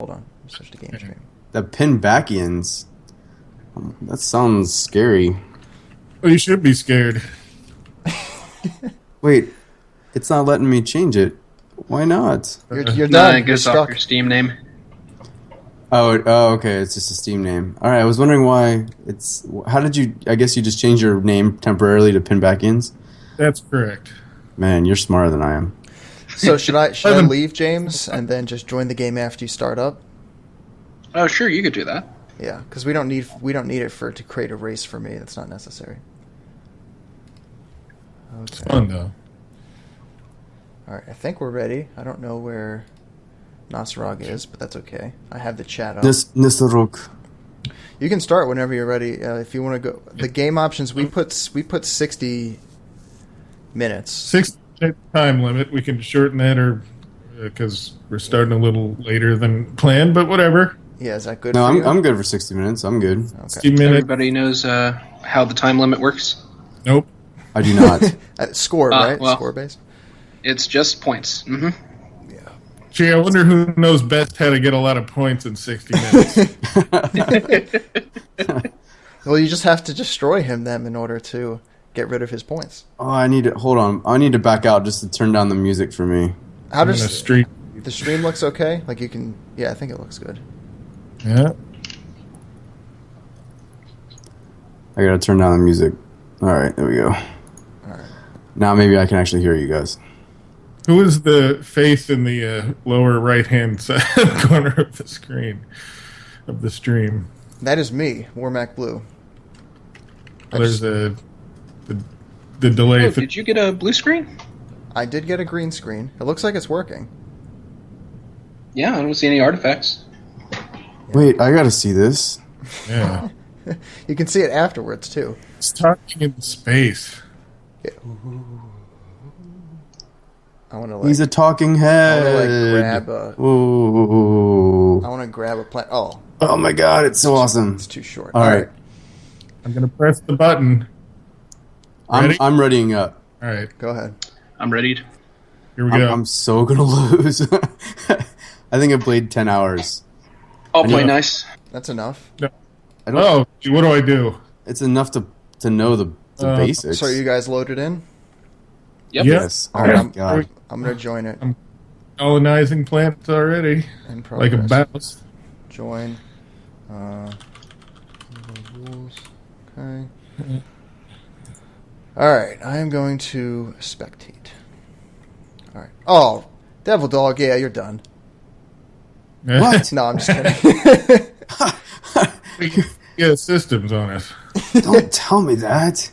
Hold on. Switch to game stream. The pinbackians. That sounds scary. Well, you should be scared. Wait, it's not letting me change it. Why not? You're No, done. it You're goes off stuck. your Steam name. Oh, okay. It's just a Steam name. All right. I was wondering why it's. How did you? I guess you just changed your name temporarily to pinbackians. That's correct. Man, you're smarter than I am. So should I leave, James, and then just join the game after you start up? Oh, sure, you could do that. Yeah, because we don't need it to create a race for me. That's not necessary. It's Okay. fun, though. All right, I think we're ready. I don't know where Nasrog is, but that's okay. I have the chat up. Nisaruk. You can start whenever you're ready. If you want to go, the game options we put 60 minutes. 6 time limit. We can shorten that, or because we're starting a little later than planned. But whatever. Yeah, is that good? No, for you? I'm good for 60 minutes. I'm good. Okay. 60 minutes. Everybody knows how the time limit works. Nope. I do not. Score, right? well. Score based. It's just points. Mm-hmm. Yeah. Gee, I wonder who knows best how to get a lot of points in 60 minutes. Well, you just have to destroy him then in order to get rid of his points. Oh, I need to hold on. I need to back out just to turn down the music for me. How I'm in a does street. the stream looks okay? Like you can, yeah, I think it looks good. Yeah. I gotta turn down the music. All right, there we go. All right. Now maybe I can actually hear you guys. Who is the face in the lower right-hand side corner of the screen of the stream? That is me, Warmacblu. There's the delay. Oh, did you get a blue screen? I did get a green screen. It looks like it's working. Yeah, I don't see any artifacts. Wait, I gotta see this. Yeah. You can see it afterwards too. It's talking in space. Yeah. I want to He's a talking head. grab a. Ooh. I want to grab a plant. Oh, Oh my god, it's so awesome. it's too short. All right. I'm going to press the button. Ready? I'm readying up. All right. Go ahead. I'm readied. Here we go. I'm so gonna lose. I think I played 10 hours. I'll play know. nice. That's enough. I don't. Oh, gee, what do I do? It's enough to know the basics. So are you guys loaded in? Yep. Yep. Yes. Oh All right, my I'm- god. I'm gonna join it. Colonizing planets already. In Like progress. a mouse. Join. Rules. Okay. All right. I am going to spectate. All right. Oh, DevilDog. Yeah, you're done. What? No, I'm just kidding. Yeah, systems on it. Don't tell me that.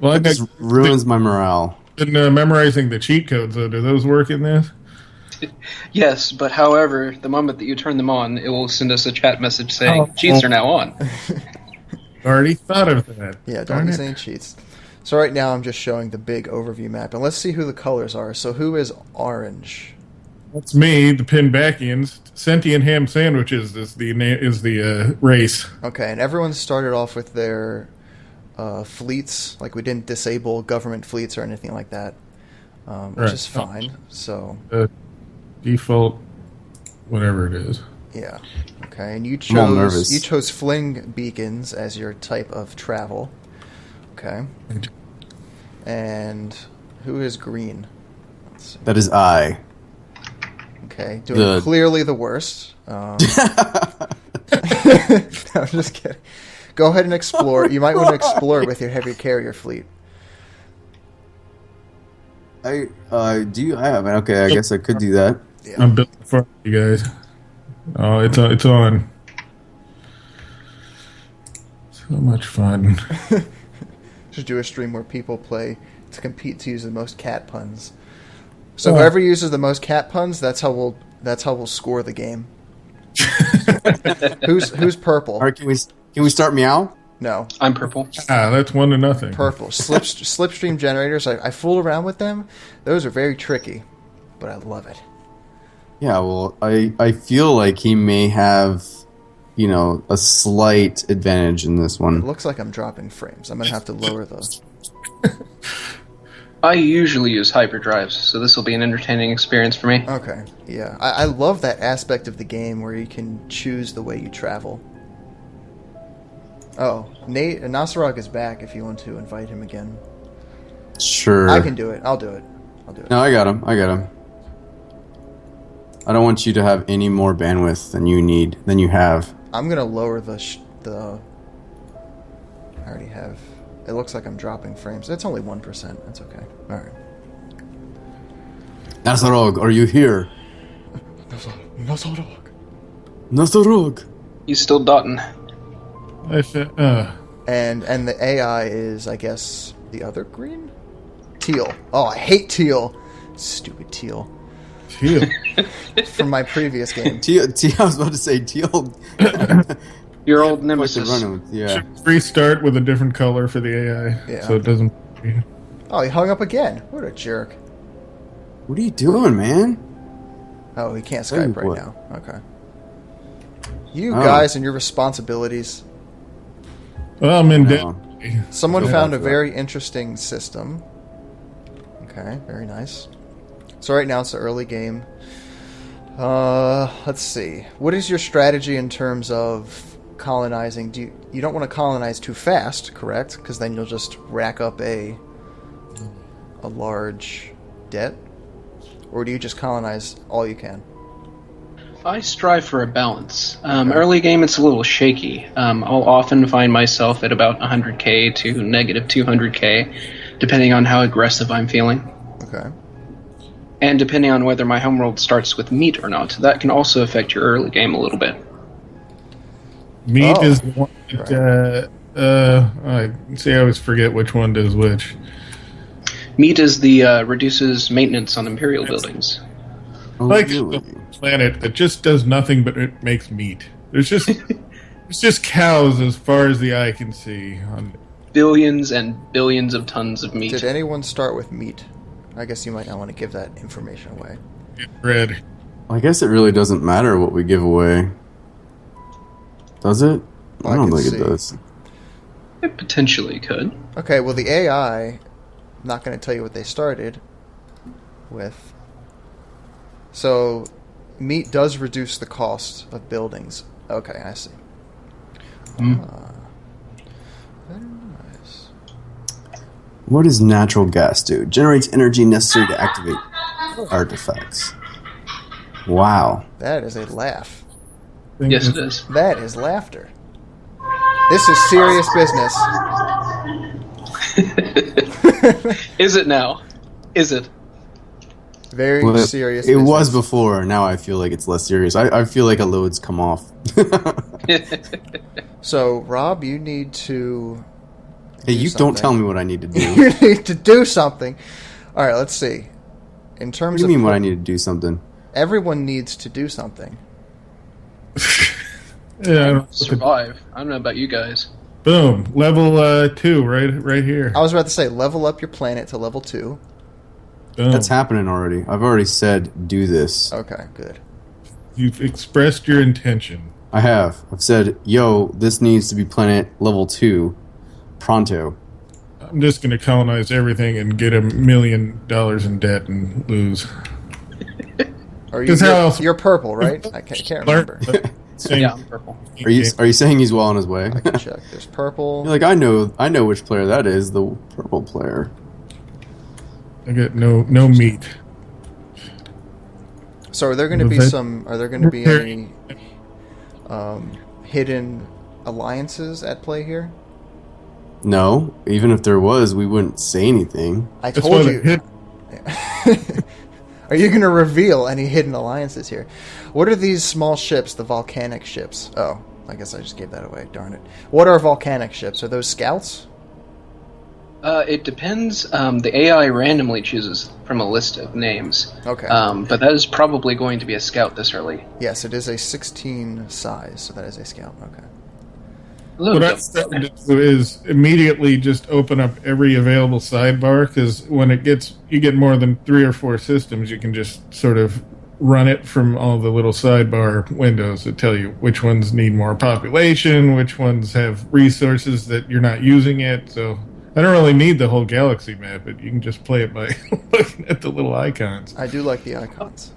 Well, It just ruins my morale. I've been memorizing the cheat codes, though. Do those work in this? Yes, but however, the moment that you turn them on, it will send us a chat message saying, Oh. cheats are now on. Already thought of that. Yeah, don't Darn use it. any cheats. So right now I'm just showing the big overview map, and let's see who the colors are. So who is orange? That's me, the Pinbackians. Sentient ham sandwiches is the race. Okay, and everyone started off with their fleets. Like we didn't disable government fleets or anything like that, which Right. is fine. So Default, whatever it is. yeah, okay. And you I'm all chose nervous. fling beacons as your type of travel. Okay, and who is green? Let's see. That is I. Okay, doing clearly the worst. No, I'm just kidding. Go ahead and explore. You might want to explore with your heavy carrier fleet. I have it. Okay, I guess I could do that. Yeah. I'm built for you guys. Oh, it's on. So much fun. Just do a stream where people play to compete to use the most cat puns. So whoever uses the most cat puns, that's how we'll score the game. Who's purple? All right, can we start meow? No, I'm purple. That's 1-0. purple. Slipstream generators. I fool around with them. Those are very tricky, but I love it. Yeah. Well, I feel like he may have, a slight advantage in this It one. looks like I'm dropping frames. I'm gonna have to lower those. I usually use hyperdrives, so this will be an entertaining experience for me. Okay, yeah. I love that aspect of the game where you can choose the way you travel. Oh, Nasarog is back if you want to invite him again. Sure. I can do it. I'll do it. No, I got him. I don't want you to have any more bandwidth than you have. I'm going to lower the... I already have... It looks like I'm dropping frames. It's only 1%. That's okay. Alright. Nasarog, are you here? Nasarog. He's still dotting. And the AI is, I guess, the other green? Teal. Oh, I hate teal. Stupid teal. Teal. From my previous game. Teal, I was about to say teal. Your old nemesis. Yeah. Should restart with a different color for the AI, Yeah. so it doesn't. Oh, he hung up again. What a jerk. What are you doing, man? Oh, he can't Tell you Skype right what. now. Okay. You guys and your responsibilities. Well, I'm in No. debt. Someone Yeah, found a that's very interesting system. Okay, very nice. So right now it's the early game. Let's see. What is your strategy in terms of colonizing? You don't want to colonize too fast, correct? Because then you'll just rack up a large debt. Or do you just colonize all you can? I strive for a balance. Early game, it's a little shaky. I'll often find myself at about 100k to negative 200k, depending on how aggressive I'm feeling. Okay. And depending on whether my homeworld starts with meat or not. That can also affect your early game a little bit. Meat Oh, is the one that, I always forget which one does which. Meat is the reduces maintenance on Imperial buildings. Oh, Like really? a planet that just does nothing but it makes meat. There's just it's just cows as far as the eye can see. Billions and billions of tons of meat. Did anyone start with meat? I guess you might not want to give that information away. Bread. I guess it really doesn't matter what we give away. Does it? Well, I don't can think see. it does. It potentially could. Okay, well the AI, I'm not going to tell you what they started with. So, meat does reduce the cost of buildings. Okay, I see. Very nice. What does natural gas do? Generates energy necessary to activate artifacts. Wow. That is a laugh. Yes, it is. That is laughter. This is serious business. Is it now? Is it? Very Well, serious it business. was before. Now I feel like it's less serious. I feel like a load's come off. So, Rob, you need to... Hey, you don't tell me what I need to do. You need to do something. All right, let's see. In What terms do you of... mean what I need to do something? Everyone needs to do something. Yeah, I don't- Survive. I don't know about you guys. boom. Level 2, right here. I was about to say, level up your planet to level 2. Boom. That's happening already. I've already said do this. Okay, good. You've expressed your intention. I have. I've said, yo, this needs to be planet level 2. Pronto. I'm just going to colonize everything and get $1 million in debt and lose. Are you? 'Cause how else- You're purple, right? I can't remember. Same Yeah, I'm purple. Are you saying he's well on his way? I can check. There's purple. You're like, I know which player that is, the purple player. I get no meat. So are there going to be Okay. some? Are there going to be any hidden alliances at play here? No, even if there was, we wouldn't say anything. I That's told why you. the hit, Are you going to reveal any hidden alliances here? What are these small ships, the volcanic ships? Oh, I guess I just gave that away. Darn it. What are volcanic ships? Are those scouts? It depends. The AI randomly chooses from a list of names. Okay. But that is probably going to be a scout this early. Yes, it is a 16 size, so that is a scout. Okay. Hello, what I Dub. started to do is immediately just open up every available sidebar, because when you get more than 3 or 4 systems, you can just sort of run it from all the little sidebar windows that tell you which ones need more population, which ones have resources that you're not using yet. So I don't really need the whole galaxy map, but you can just play it by looking at the little icons. I do like the icons.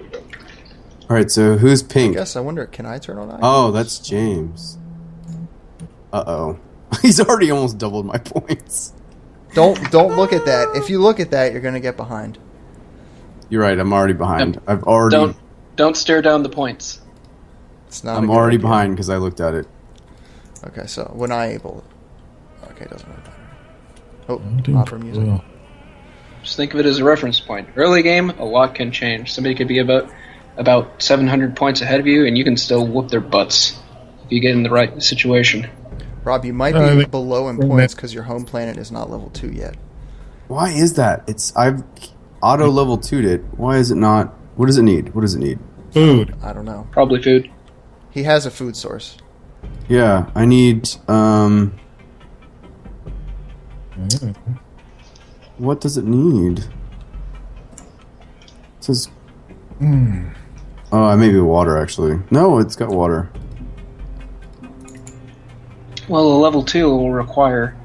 All right, so who's pink? I wonder, can I turn on icons? Oh, that's James. Uh-oh. He's already almost doubled my points. Don't look at that. If you look at that, you're going to get behind. You're right, I'm already behind. I've already... Don't stare down the points. It's not. I'm already behind because I looked at it. Okay, so when I able... Okay, doesn't matter. Oh, I'm doing opera music. well. Just think of it as a reference point. Early game, a lot can change. Somebody could be about 700 points ahead of you, and you can still whoop their butts if you get in the right situation. Rob, you might be below in points because your home planet is not level 2 yet. Why is that? I've auto level 2'd it. Why is it not? What does it need? What does it need? Food. I don't know. Probably food. He has a food source. Yeah, I need what does it need? It says oh, maybe water actually. No, it's got water. Well, a level 2 will require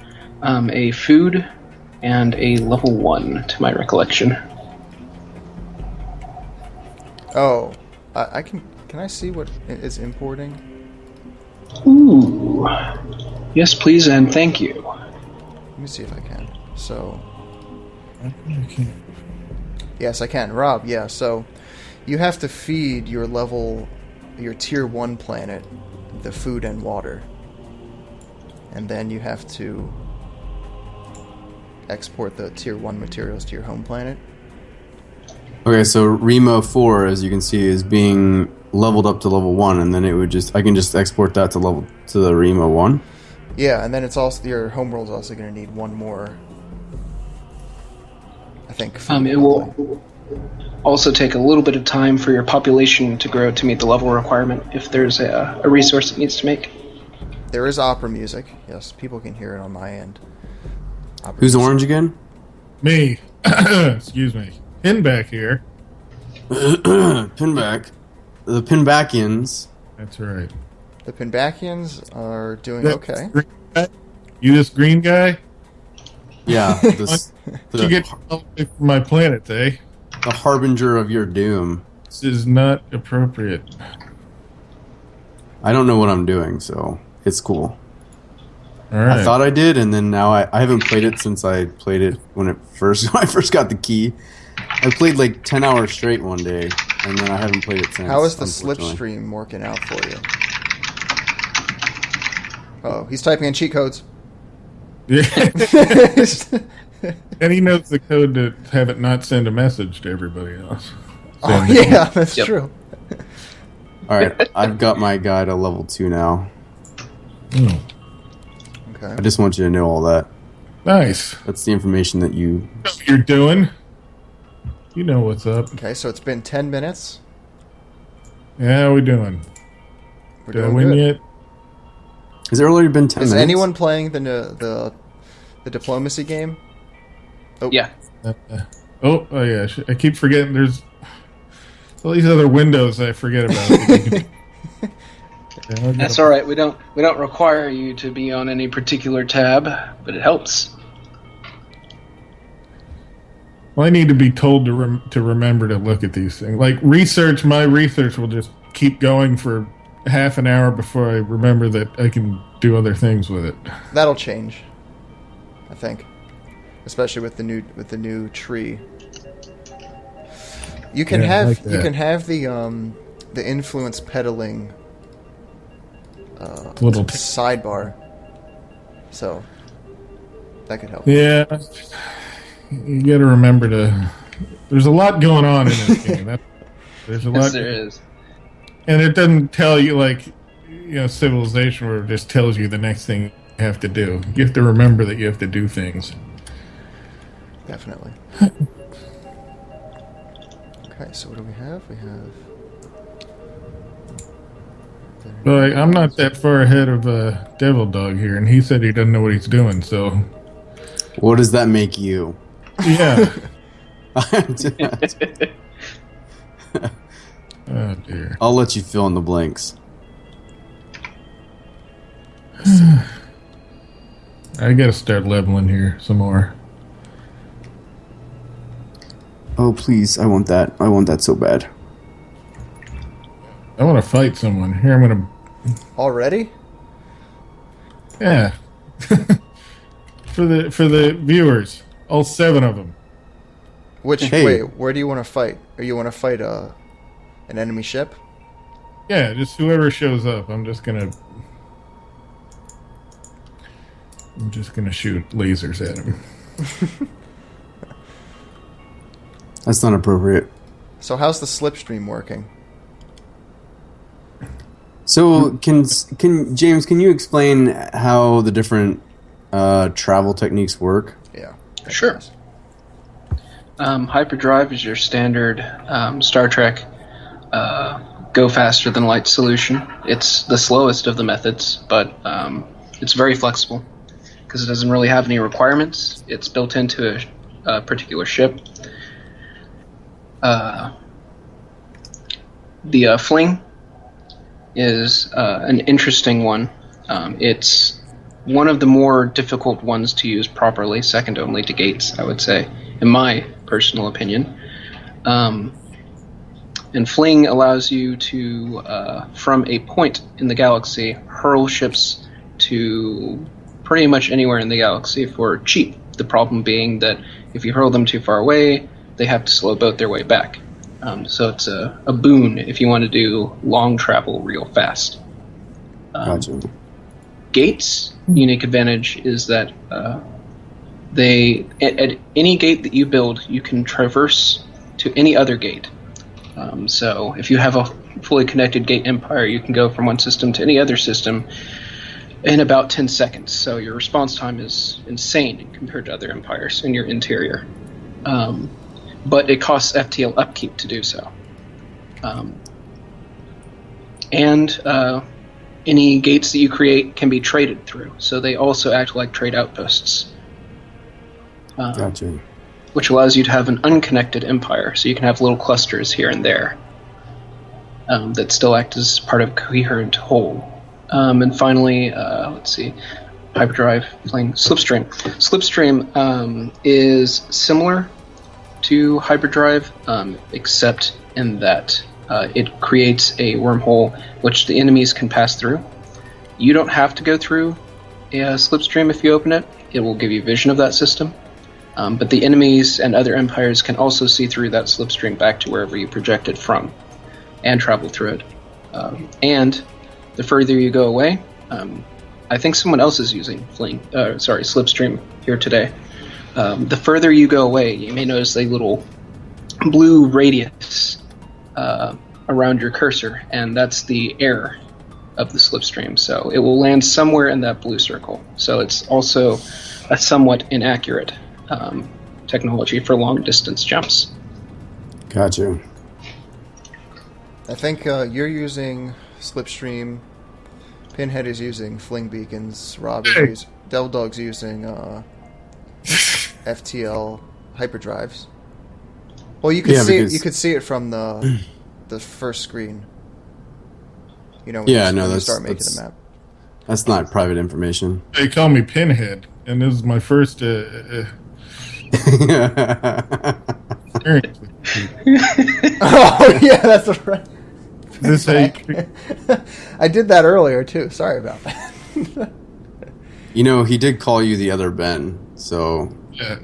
a food and a level 1, to my recollection. Oh, I can I see what it is importing? Ooh. Yes, please, and thank you. Let me see if I can. So, yes, I can. Rob, yeah, so you have to feed your tier 1 planet the food and water. And then you have to export the tier 1 materials to your home planet. Okay, so Remo 4, as you can see, is being leveled up to level 1, and then I can just export that to the Remo 1. Yeah, and then it's also your homeworld's also going to need one more. I think. It will also take a little bit of time for your population to grow to meet the level requirement if there's a resource it needs to make. There is opera music. Yes, people can hear it on my end. Who's orange again? Me. Excuse me. Pinback here. Pinback. The Pinbackians. That's right. The Pinbackians are doing okay. You this green guy? Yeah. You get from my planet, eh? The harbinger of your doom. This is not appropriate. I don't know what I'm doing, so it's cool. All right. I thought I did, and then now I haven't played it since I played it when I first got the key. I played like 10 hours straight one day, and then I haven't played it since. How is the slipstream working out for you? Oh, he's typing in cheat codes. Yeah. And he knows the code to have it not send a message to everybody else. Oh, yeah, that's true. Alright, I've got my guy to level 2 now. Oh. Okay. I just want you to know all that. Nice. That's the information that you... What you're doing. You know what's up. Okay, so it's been 10 minutes. Yeah, how we doing? We're Did I doing win good. yet? Has there already been 10 Is minutes? anyone playing the diplomacy game? Oh. Yeah. Oh yeah. I keep forgetting there's all these other windows I forget about. That's all right. We don't require you to be on any particular tab, but it helps. Well, I need to be told to remember to look at these things. Like my research will just keep going for half an hour before I remember that I can do other things with it. That'll change, I think, especially with the new tree. You can have the influence peddling little sidebar, so that could help. Yeah, you got to remember to. There's a lot going on in this game. There's a lot. Yes, there is. And it doesn't tell you Civilization, where it just tells you the next thing you have to do. You have to remember that you have to do things. Definitely. Okay, so what do we have? We have... But I'm not that far ahead of DevilDog here, and he said he doesn't know what he's doing, so... What does that make you? Yeah. Oh, dear. I'll let you fill in the blanks. I gotta start leveling here some more. Oh, please. I want that. I want that so bad. I want to fight someone. Here, I'm gonna... Already? Yeah. For the viewers. All 7 of them. Wait, where do you want to fight? Or you want to fight an enemy ship? Yeah, just whoever shows up. I'm just gonna shoot lasers at him. That's not appropriate. So how's the slipstream working? So can James, can you explain how the different travel techniques work? Yeah. Sure. Hyperdrive is your standard Star Trek go faster than light solution. It's the slowest of the methods, but it's very flexible because it doesn't really have any requirements. It's built into a particular ship. The fling is an interesting one. It's one of the more difficult ones to use properly, second only to gates, I would say, in my personal opinion. And fling allows you to, from a point in the galaxy, hurl ships to pretty much anywhere in the galaxy for cheap. The problem being that if you hurl them too far away, they have to slow boat their way back. So it's a boon if you want to do long travel real fast. Gotcha. Gates' unique advantage is that they at any gate that you build, you can traverse to any other gate. So if you have a fully connected gate empire, you can go from one system to any other system in about 10 seconds. So your response time is insane compared to other empires in your interior. But it costs FTL upkeep to do so. And any gates that you create can be traded through, so they also act like trade outposts. Gotcha. Which allows you to have an unconnected empire, so you can have little clusters here and there that still act as part of a coherent whole. And finally, let's see, hyperdrive, playing Slipstream. Slipstream is similar to hyperdrive, except in that it creates a wormhole which the enemies can pass through. You don't have to go through a slipstream if you open it. It will give you vision of that system. But the enemies and other empires can also see through that slipstream back to wherever you project it from and travel through it. And the further you go away, I think someone else is using slipstream here today. The further you go away, you may notice a little blue radius around your cursor, and that's the error of the slipstream. So it will land somewhere in that blue circle. So it's also a somewhat inaccurate technology for long distance jumps. Gotcha. I think you're using slipstream. Pinhead is using fling beacons. Rob is DevilDog's using FTL hyperdrives. Well, you could you could see it from the first screen. You know, when you start making the map. That's not private information. They call me Pinhead, and this is my first experience with it. Oh yeah, that's right. This I did that earlier too. Sorry about that. You know, he did call you the other Ben, so yeah.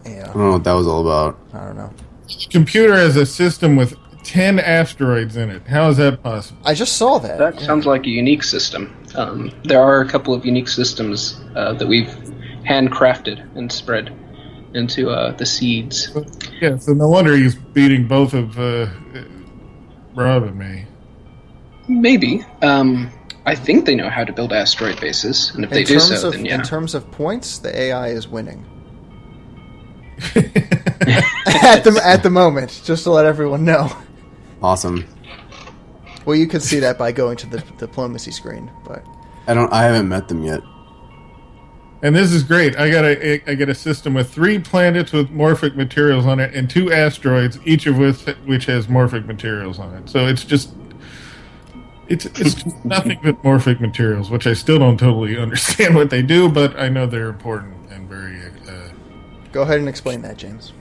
I don't know what that was all about. I don't know. Computer has a system with 10 asteroids in it. How is that possible? I just saw that. That sounds like a unique system. There are a couple of unique systems that we've handcrafted and spread into the seeds. Yeah, so no wonder he's beating both of Rob and me. Maybe. I think they know how to build asteroid bases, and if they do so, then yeah. In terms of points, the AI is winning. at the moment, just to let everyone know. Awesome. Well, you could see that by going to the diplomacy screen, but I haven't met them yet. And this is great. I got a system with 3 planets with morphic materials on it and 2 asteroids, each of which has morphic materials on it. So it's just It's just nothing but morphic materials, which I still don't totally understand what they do, but I know they're important and very. Go ahead and explain that, James.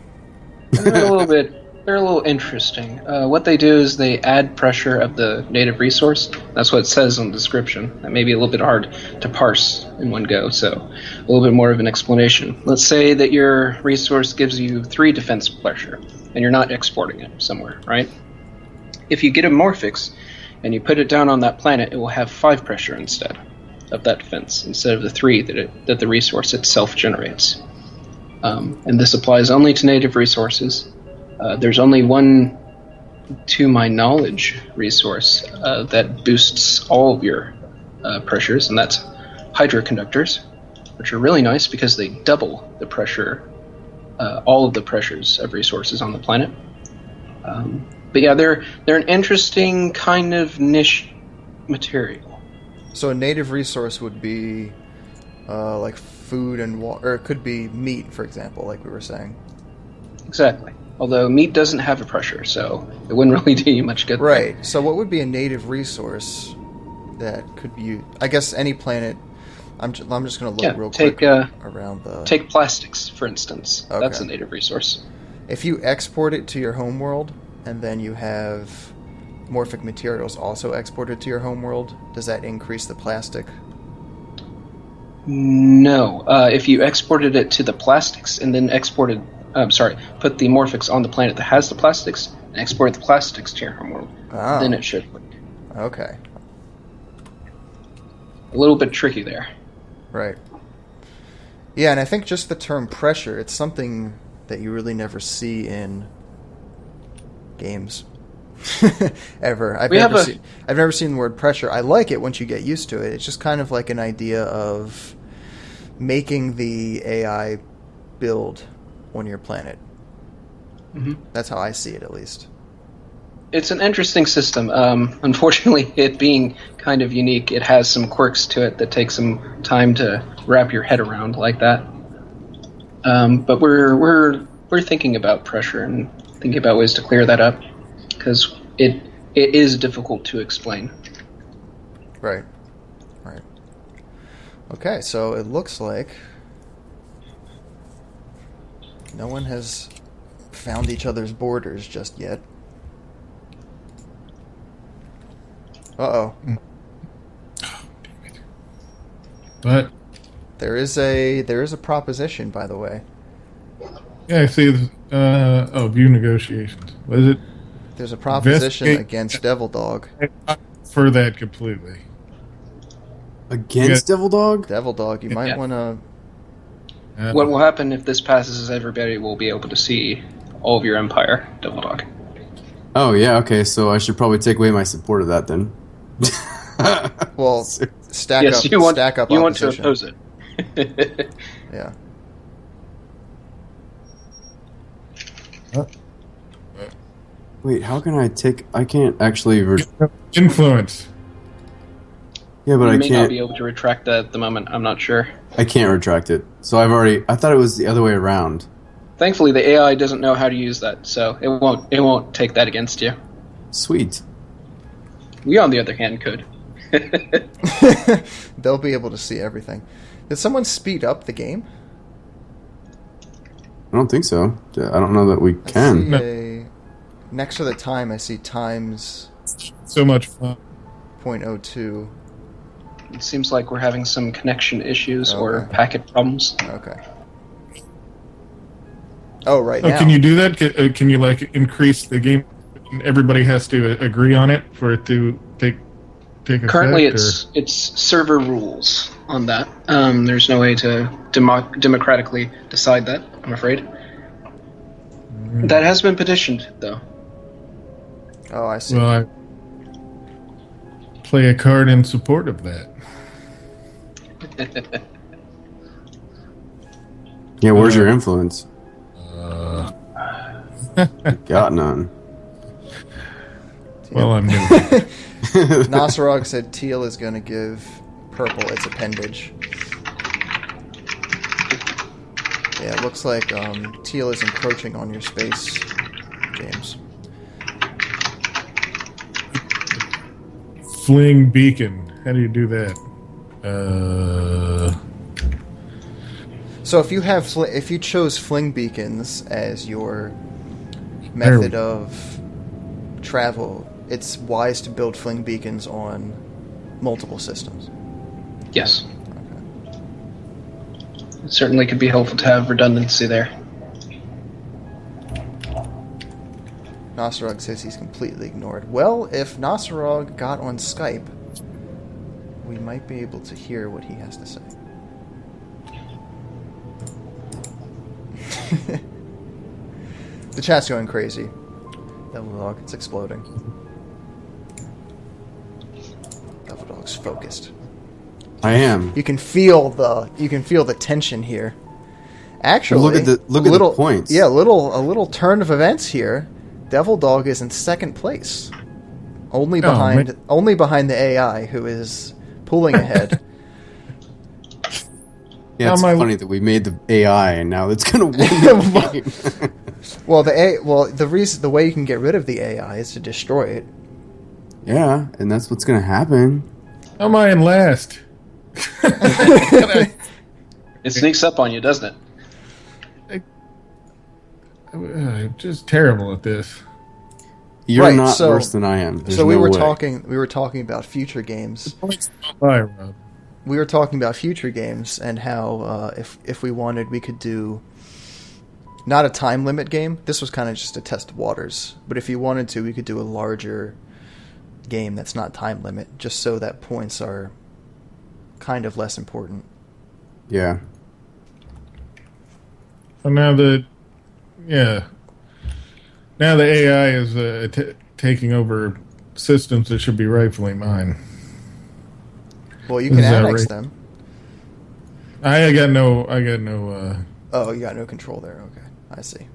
They're a little interesting. What they do is they add pressure of the native resource. That's what it says in the description. That may be a little bit hard to parse in one go, so a little bit more of an explanation. Let's say that your resource gives you 3 defense pressure, and you're not exporting it somewhere, right? If you get a Morphix and you put it down on that planet, it will have 5 pressure instead of that defense, instead of the 3 that the resource itself generates. And this applies only to native resources. There's only one, to my knowledge, resource that boosts all of your pressures, and that's hydroconductors, which are really nice because they double the pressure, all of the pressures of resources on the planet. But yeah, they're an interesting kind of niche material. So a native resource would be like food and water, or it could be meat, for example, like we were saying. Exactly. Although meat doesn't have a pressure, so it wouldn't really do you much good. Right. There. So what would be a native resource that could be? I guess any planet. I'm just going to look real quick around the. Take plastics, for instance. Okay. That's a native resource. If you export it to your homeworld, and then you have morphic materials also exported to your homeworld, does that increase the plastic? No. If you exported it to the plastics and then put the morphics on the planet that has the plastics and export the plastics to your homeworld, then it should work. Okay. A little bit tricky there. Right. Yeah, and I think just the term pressure, it's something that you really never see in games. Ever. I've never seen the word pressure. I like it once you get used to it. It's just kind of like an idea of making the AI build on your planet. Mm-hmm. That's how I see it, at least. It's an interesting system. Unfortunately, it being kind of unique, it has some quirks to it that take some time to wrap your head around like that. But we're thinking about pressure and thinking about ways to clear that up, because it is difficult to explain. Right. Okay, so it looks like no one has found each other's borders just yet. Uh-oh. But there is a proposition, by the way. yeah, I see. View negotiations. What is it? There's a proposition against DevilDog. For that completely. Against DevilDog? DevilDog, you might want to. What will happen if this passes is everybody will be able to see all of your empire, DevilDog. Oh yeah, okay. So I should probably take away my support of that then. Well, stack up. You want opposition. to oppose it. Yeah. Wait, how can I take? I can't actually. Influence. Yeah, but you I may can't. not be able to retract that at the moment. I'm not sure. I can't retract it. So I thought it was the other way around. Thankfully, the AI doesn't know how to use that, so it won't take that against you. Sweet. We, on the other hand, could. They'll be able to see everything. Did someone speed up the game? I don't think so. I don't know that we can. Next to the time, I see times So much fun. 0.02. It seems like we're having some connection issues or Okay. packet problems. Okay. Oh, right Oh, now. can you do that? Can you increase the game? Everybody has to agree on it for it to take effect. Currently, or? it's server rules on that. There's no way to democratically decide that, I'm afraid. That has been petitioned, though. Oh, I see. Well, I play a card in support of that. Yeah, where's your influence? Got none. Well, I'm new. Nasarog said teal is going to give purple its appendage. Yeah, it looks like teal is encroaching on your space, James. Fling beacon. How do you do that? So if you chose fling beacons as your method of travel, it's wise to build fling beacons on multiple systems. Yes. It certainly could be helpful to have redundancy there. Nosarog says he's completely ignored. Well, if Nosarog got on Skype, we might be able to hear what he has to say. The chat's going crazy. DevilDog, it's exploding. DevilDog's focused. I am. You can feel the tension here. Actually, look at the points. Yeah, a little turn of events here. DevilDog is in second place, only behind the AI, who is pulling ahead. Yeah, it's funny that we made the AI and now it's going to win the game. Well, the way you can get rid of the AI is to destroy it. Yeah, and that's what's going to happen. How am I in last? It sneaks up on you, doesn't it? I'm just terrible at this. You're not worse than I am. There's we no were way. talking about future games. Bye, Rob. We were talking about future games and how if we wanted, we could do not a time limit game. This was kind of just to test waters. But if you wanted to, we could do a larger game that's not time limit, just so that points are kind of less important. Yeah. So now the AI is taking over systems that should be rightfully mine. Well, you can annex them. I got no. Oh, you got no control there. Okay, I see.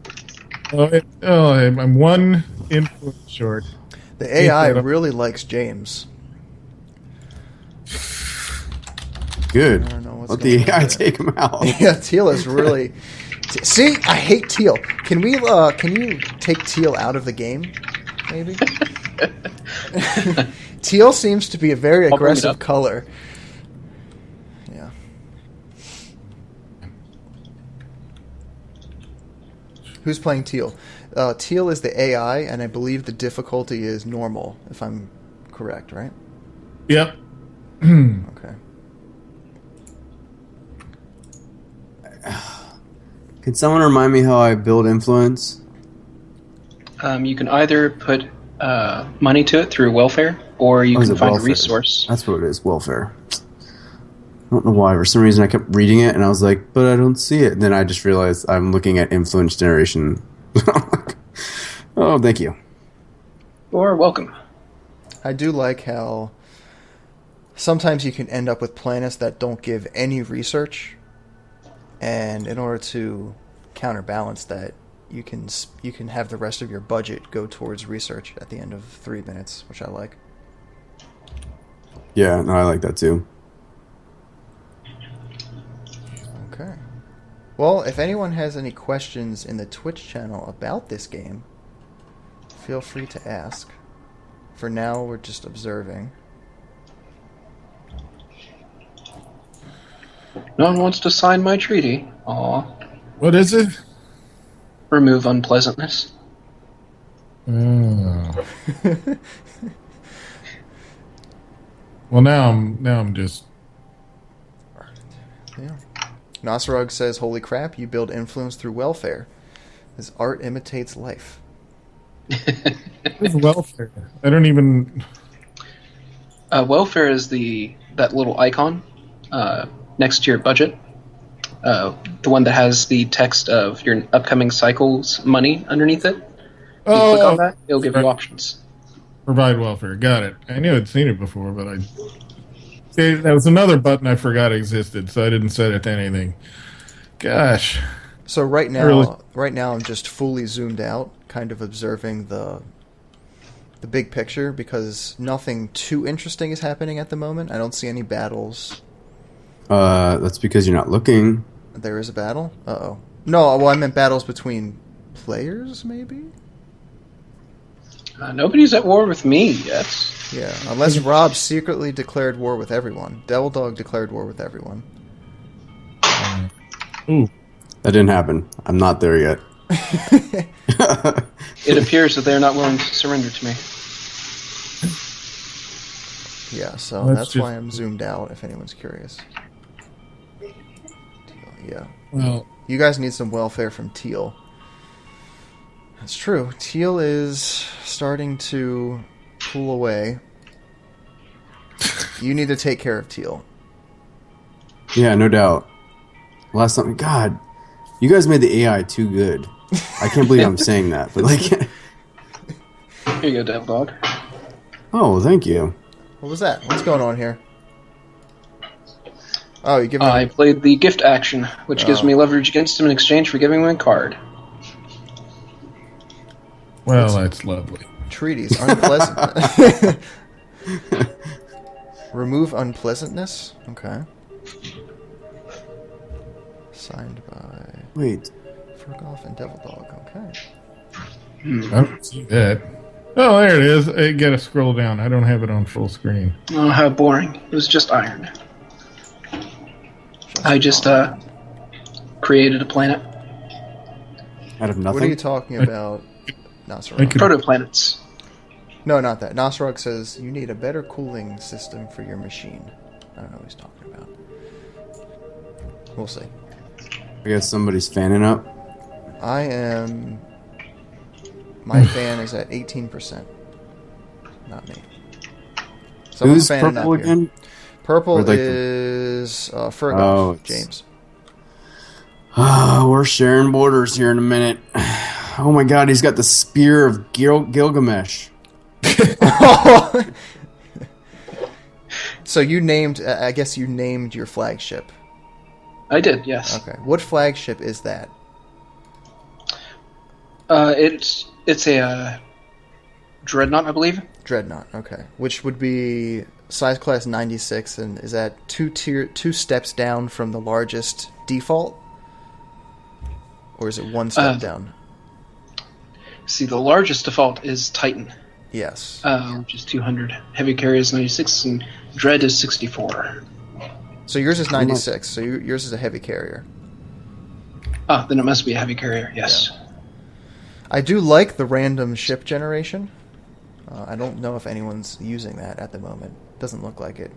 I'm one influence short. The AI really likes James. Good. I don't know what's Let going the on AI there. take him out. Yeah, Teal is really. See, I hate Teal. Can we? Can you take Teal out of the game? Maybe. Teal seems to be a very aggressive color. Yeah. Who's playing Teal? Teal is the AI, and I believe the difficulty is normal, if I'm correct, right? Yep. Okay. Can someone remind me how I build influence? You can either put money to it through welfare, or you can find a resource. That's what it is, welfare. I don't know why. For some reason, I kept reading it, and I was like, but I don't see it. And then I just realized I'm looking at influence generation. Oh, thank you. You're welcome. I do like how sometimes you can end up with planets that don't give any research, and in order to counterbalance that, you can have the rest of your budget go towards research at the end of 3 minutes, which I like. Yeah, no, I like that too. Okay. Well, if anyone has any questions in the Twitch channel about this game, feel free to ask. For now, we're just observing. No one wants to sign my treaty. Aw. What is it? Remove unpleasantness. Oh. Well, now I'm just. Yeah. Nosarog says, "Holy crap! You build influence through welfare. This art imitates life." What's welfare? I don't even. Welfare is that little icon next to your budget. The one that has the text of your upcoming cycle's money underneath it. If you click on that, it'll give you options. Provide welfare. Got it. I knew I'd seen it before, but see, that was another button I forgot existed, so I didn't set it to anything. Gosh. So right now, I'm just fully zoomed out, kind of observing the big picture, because nothing too interesting is happening at the moment. I don't see any battles. That's because you're not looking. There is a battle? Uh-oh. No, well, I meant battles between players, maybe? Nobody's at war with me yet. Yeah, unless Rob secretly declared war with everyone. DevilDog declared war with everyone. Ooh. That didn't happen. I'm not there yet. It appears that they're not willing to surrender to me. Yeah, so that's why I'm zoomed out, if anyone's curious. Yeah. Well, you guys need some welfare from Teal. That's true. Teal is starting to pull away. You need to take care of Teal. Yeah, no doubt. Last time, God, you guys made the AI too good. I can't believe I'm saying that, but like, Here you go, DevilDog. oh, thank you. What was that? What's going on here? Oh, you give me. I played the gift action, which gives me leverage against him in exchange for giving him a card. well, that's lovely. Treaties. Unpleasant. Remove unpleasantness? Okay. Signed by Wait. Firgof and DevilDog. Okay. I don't see that. Oh, there it is. I gotta scroll down. I don't have it on full screen. Oh, how boring. It was just iron. I just created a planet. Out of nothing? What are you talking about, Nasarog? Protoplanets. No, not that. Nasarog says you need a better cooling system for your machine. I don't know what he's talking about. We'll see. I guess somebody's fanning up. I am... My fan is at 18%. Not me. Someone's Who's fanning purple up here. again? Purple Or like is Firgof, Oh, it's- James. We're sharing borders here in a minute. Oh my god, he's got the spear of Gilgamesh. So you named... I guess you named your flagship. I did, yes. Okay. What flagship is that? It's a Dreadnought, I believe. Dreadnought, okay. Which would be size class 96, and is that two steps down from the largest default? Or is it one step down? See, the largest default is Titan, Yes. which is 200. Heavy carrier is 96, and Dread is 64. So yours is 96, so yours is a heavy carrier. Ah, then it must be a heavy carrier, yes. I do like the random ship generation. I don't know if anyone's using that at the moment. Doesn't look like it.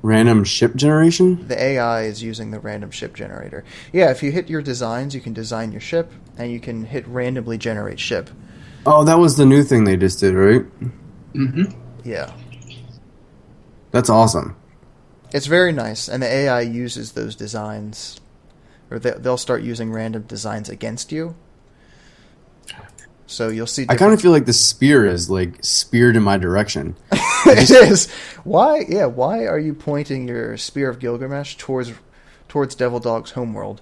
Random ship generation? The AI is using the random ship generator. Yeah, if you hit your designs, you can design your ship, and you can hit randomly generate ship. Oh, that was the new thing they just did, right? Mm-hmm. Yeah. That's awesome. It's very nice, and the AI uses those designs, or they'll start using random designs against you. So you'll see. I kind of feel like the spear is like speared in my direction. It is. Why? Yeah. Why are you pointing your spear of Gilgamesh towards DevilDog's homeworld?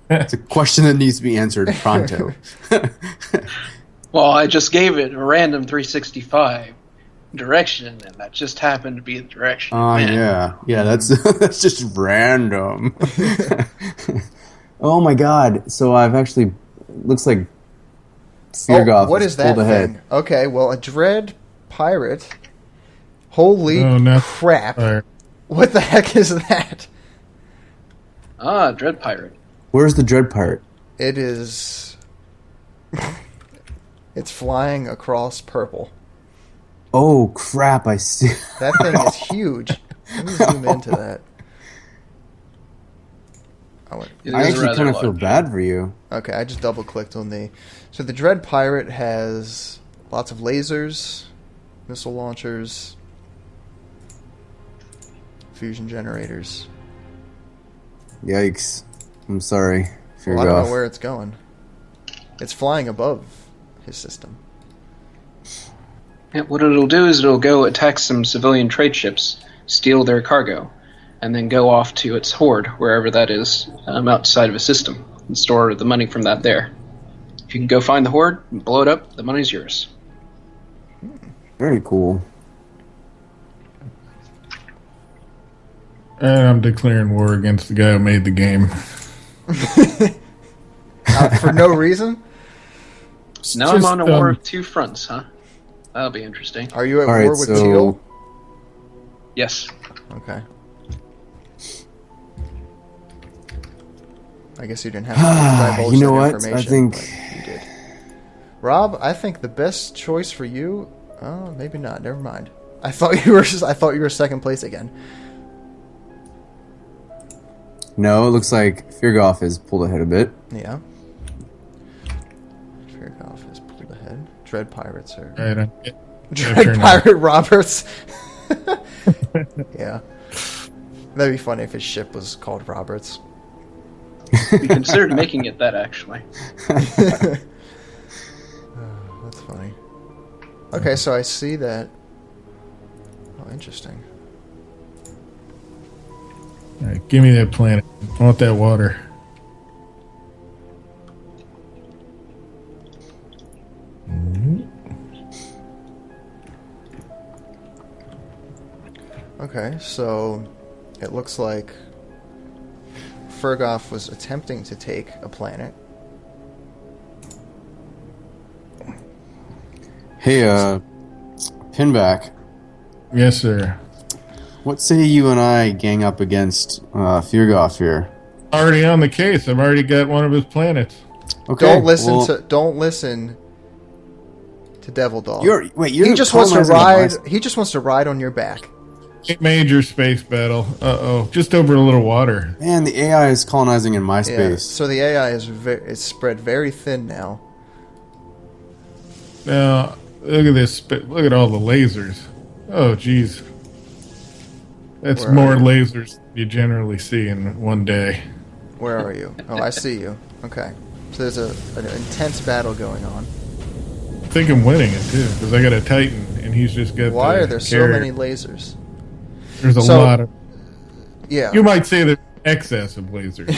It's a question that needs to be answered pronto. Well, I just gave it a random 365 direction, and that just happened to be the direction. Oh yeah, that's that's just random. Oh my god! So I've actually looks like Firgof what is that pulled ahead. thing? Okay, well, a Dread Pirate. Holy crap! Right. What the heck is that? Ah, Dread Pirate. Where's the Dread Pirate? It is. It's flying across purple. Oh crap! I see. That thing is huge. Let me zoom into that. It I is actually rather kind of feel large. bad for you. Okay, I just double clicked on the. So the Dread Pirate has lots of lasers, missile launchers, fusion generators. Yikes! I'm sorry, Firgof. Well, I don't know where it's going. It's flying above his system. Yeah, what it'll do is it'll go attack some civilian trade ships, steal their cargo, and then go off to its horde, wherever that is, outside of a system, and store the money from that there. If you can go find the horde and blow it up, the money's yours. Very cool. And I'm declaring war against the guy who made the game. For no reason? Now I'm on a war of two fronts, huh? That'll be interesting. Are you at All war right, with so Teal? Yes. Okay. I guess you didn't have to divulge you know that what? information. I think but you did. Rob, I think the best choice for you. Oh, maybe not. Never mind. I thought you were second place again. no. It looks like Firgof has pulled ahead a bit. Yeah. Firgof is pulled ahead. Dread Pirates are. Right. Dread Pirate Roberts. Yeah. That'd be funny if his ship was called Roberts. We considered making it that, actually. That's funny. Okay, so I see that. Oh, interesting. All right, give me that planet. I want that water. Okay, so it looks like Firgof was attempting to take a planet. Hey, Pinback. Yes, sir. What say you and I gang up against Firgof here? Already on the case. I've already got one of his planets. Okay. Don't listen well, to DevilDog. You're he just wants to colonizing ride. my- He just wants to ride on your back. Major space battle. Just over a little water. Man, the AI is colonizing in my Yeah. space. So the AI is spread very thin now. Now, look at this. Look at all the lasers. Oh, jeez. That's Where more are you? lasers than you generally see in one day. Where are you? Oh, I see you. Okay. So there's an intense battle going on. I think I'm winning it, too, because I got a Titan, and he's just got Why the are there so carrier. many lasers? There's a So- lot of... Yeah. You might say there's excess of lasers.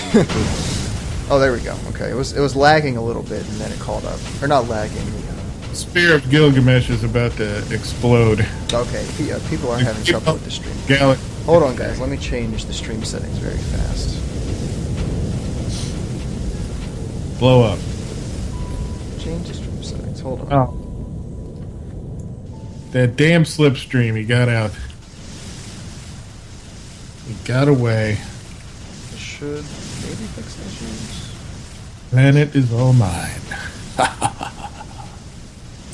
Oh, there we go. Okay. It was lagging a little bit, and then it called up. Or not lagging. The Spear of Gilgamesh is about to explode. Okay. People are having trouble with the stream. Galaxy. Hold on, guys. Let me change the stream settings very fast. Blow up. Change the stream settings. Hold on. Oh. That damn slipstream, he got out. He got away. I should maybe fix the issues. Planet is all mine.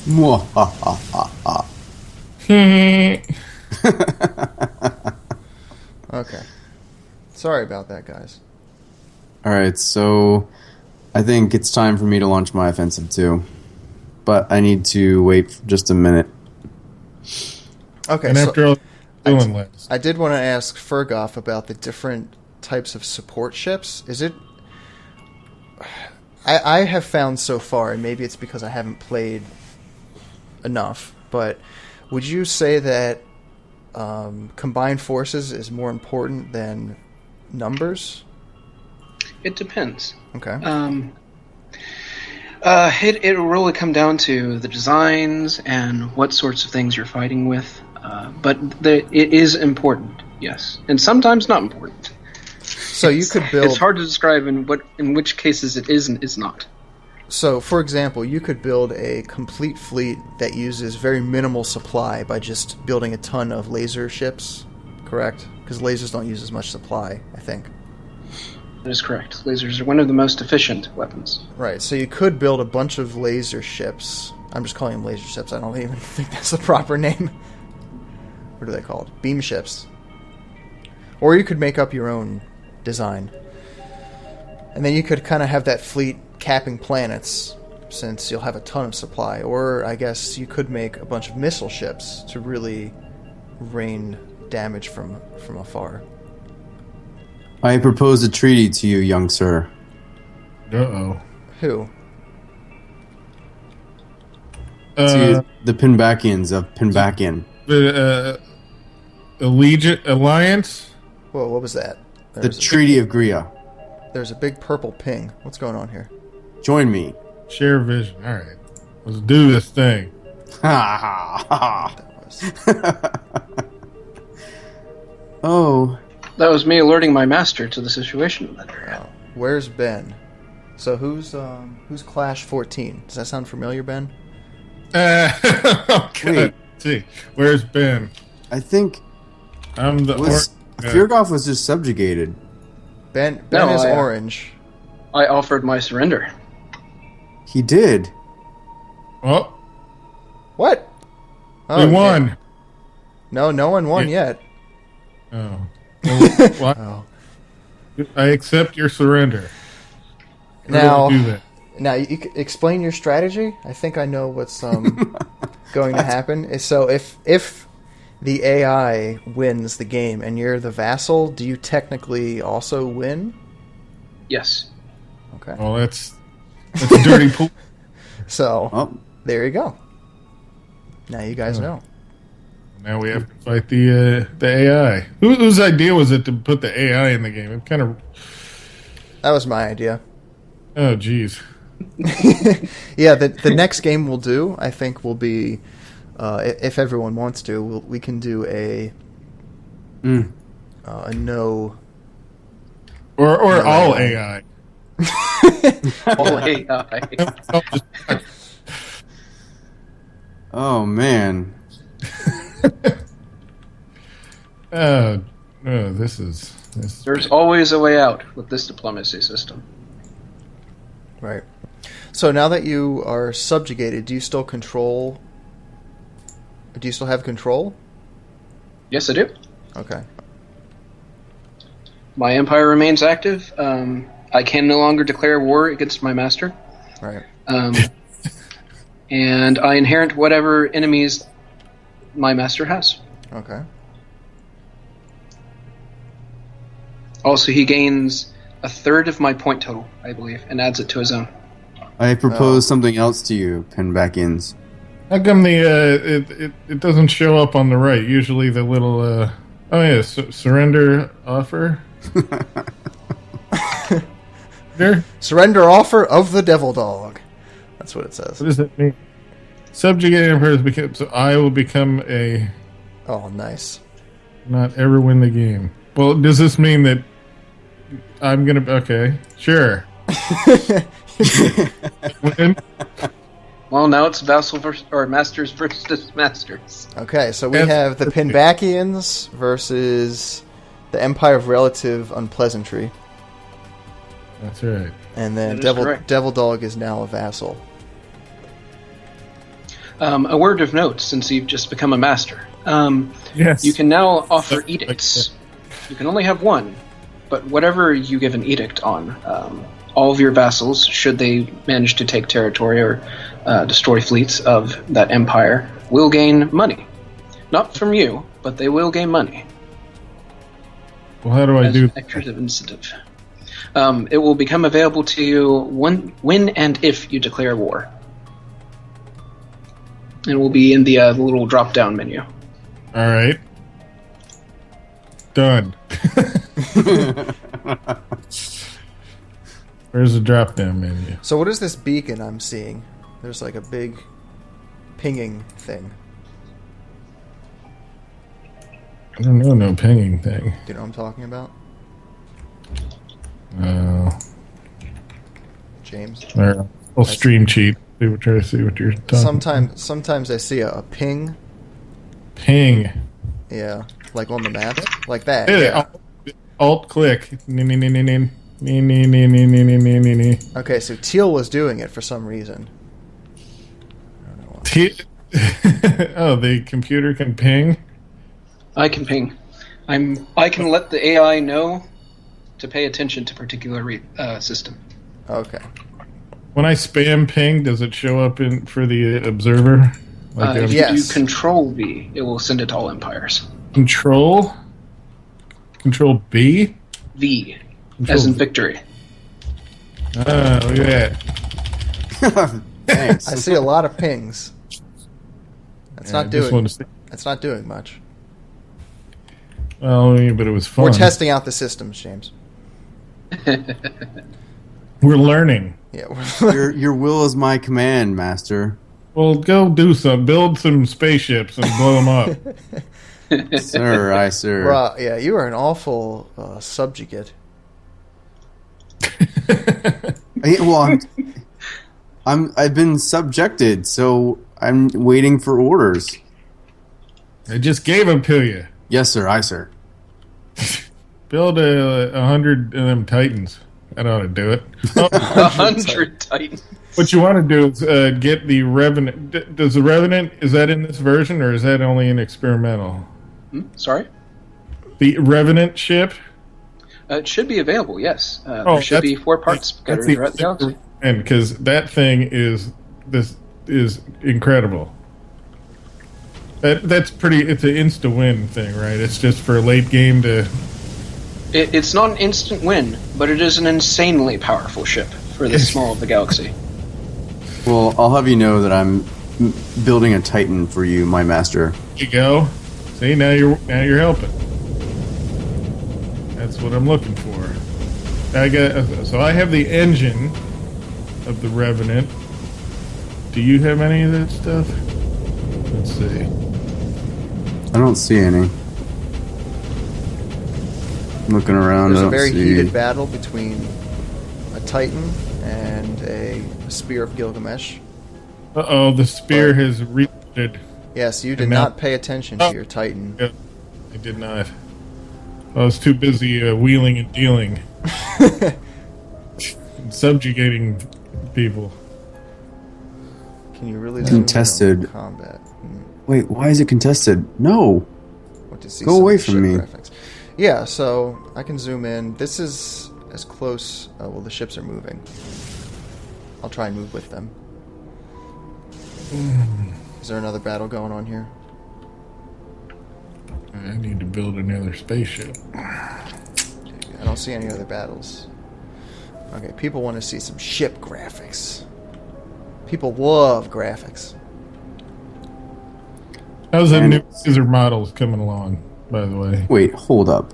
Mwahahaha. Okay. Sorry about that, guys. Alright, so I think it's time for me to launch my offensive too. But I need to wait for just a minute. Okay. And So after all, doing last. I did want to ask Firgof about the different types of support ships. Is it? I have found so far, and maybe it's because I haven't played enough, but would you say that combined forces is more important than numbers? It depends. Okay. It'll really come down to the designs and what sorts of things you're fighting with. But it is important, yes, and sometimes not important. So you could build. It's hard to describe in which cases it is and is not. So, for example, you could build a complete fleet that uses very minimal supply by just building a ton of laser ships, correct? Because lasers don't use as much supply, I think. That is correct. Lasers are one of the most efficient weapons. Right, so you could build a bunch of laser ships. I'm just calling them laser ships. I don't even think that's the proper name. What are they called? Beam ships. Or you could make up your own design. And then you could kind of have that fleet capping planets, since you'll have a ton of supply. Or I guess you could make a bunch of missile ships to really rain damage from afar. I propose a treaty to you, young sir. Uh-oh. Who? To the Pinbackians of Pinbackian. The Alliance? Whoa, what was that? The Treaty of Gria. There's a big purple ping. What's going on here? Join me. Share vision. All right. Let's do this thing. Ha ha ha. That was. Oh. That was me alerting my master to the situation in that area. Where's Ben? So who's Clash 14? Does that sound familiar, Ben? Okay. Wait. Let's see. Where's Ben? I think I'm the Firgof was just subjugated. Ben No, is I- orange. I offered my surrender. He did. Oh, What? we won. No one won Yeah. yet. Oh. Well, what? Oh. I accept your surrender. How Now, do I do that? now you explain your strategy. I think I know what's going to happen. So if the AI wins the game and you're the vassal, do you technically also win? Yes. Okay. Well, that's a dirty pool. So Oh, there you go. Now you guys know. Now we have to fight the AI. Whose idea was it to put the AI in the game? It kind of. That was my idea. Oh, geez. Yeah, the next game we'll do, I think, will be, if everyone wants to, we can do a no. Or No all AI. AI. All AI. oh man. This is. There's always a way out with this diplomacy system. Right. So now that you are subjugated, do you still control? Do you still have control? Yes, I do. Okay. My empire remains active. I can no longer declare war against my master. Right. And I inherit whatever enemies my master has. Okay. Also, he gains a third of my point total, I believe, and adds it to his own. I propose something else to you, pinback-ins. How come it doesn't show up on the right? Usually the little surrender offer. There. Surrender offer of the DevilDog. That's what it says. What does that mean? Subjugated emperors become. So I will become a. Oh, nice. Not ever win the game. Well, does this mean that I'm gonna? Okay, sure. Win? Well, now it's vassal versus or masters versus masters. Okay, so we That's- have the Pinbackians versus the Empire of Relative Unpleasantry, That's right. and then That is correct. DevilDog is now a vassal. A word of note, since you've just become a master. Yes. You can now offer edicts. You can only have one, but whatever you give an edict on, all of your vassals, should they manage to take territory or destroy fleets of that empire, will gain money. Not from you, but they will gain money. Well, how do I As do? extras of incentive. It will become available to you when and if you declare war. It will be in the little drop-down menu. All right. Done. Where's the drop down menu? So what is this beacon I'm seeing? There's like a big pinging thing. I don't know, no pinging thing. Do you know what I'm talking about, James? There. I'll stream cheat. Try to see what you're talking. Sometimes I see a ping. Ping. Yeah, like on the map, like that. Hit Yeah. it. Alt click. Okay. Okay, so Teal was doing it for some reason. I don't know why. Oh, the computer can ping. I can ping. I can let the AI know to pay attention to particular system. Okay. When I spam ping, does it show up for the observer? If yes. you do Control V, it will send it to all empires. Control B. V, Control as in V. victory. Ah, look at that. Thanks. I see a lot of pings. That's Yeah, I not just doing. wanted to see- That's not doing much. Well, yeah, but it was fun. We're testing out the systems, James. We're learning. Yeah. Your will is my command, master. Well, go build some spaceships and blow them up. Sir, I sir. Bruh, yeah, you are an awful subjugate. I've been subjected, so I'm waiting for orders. I just gave them to you. Yes, sir. Aye, sir. Build 100 of them Titans. That ought to do it. 100 Titans. What you want to do is get the Revenant. Does the Revenant, is that in this version, or is that only in experimental? Sorry? The Revenant ship? It should be available, yes. There should be 4 parts scattered throughout the galaxy. And because that thing is incredible. That's pretty. It's an insta-win thing, right? It's just for a late game to... It's not an instant win, but it is an insanely powerful ship for this small of the galaxy. Well, I'll have you know that I'm building a Titan for you, my master. There you go. See, now you're helping. That's what I'm looking for. So I have the engine of the Revenant. Do you have any of that stuff? Let's see. I don't see any. Looking around, There's I a don't very see. heated battle between a Titan and a Spear of Gilgamesh. Uh-oh, the spear has reloaded. Yes, you did And now- not pay attention to your Titan. Yeah, I did not. I was too busy wheeling and dealing. Subjugating people. Can you really zoom in on Contested. combat? Wait, why is it contested? No. What to see Go some away of the from ship me. graphics. Yeah, so I can zoom in. This is as close. Oh, well, the ships are moving. I'll try and move with them. Is there another battle going on here? I need to build another spaceship. I don't see any other battles. Okay, people want to see some ship graphics. People love graphics. How's the new scissor models coming along, by the way? Wait, hold up.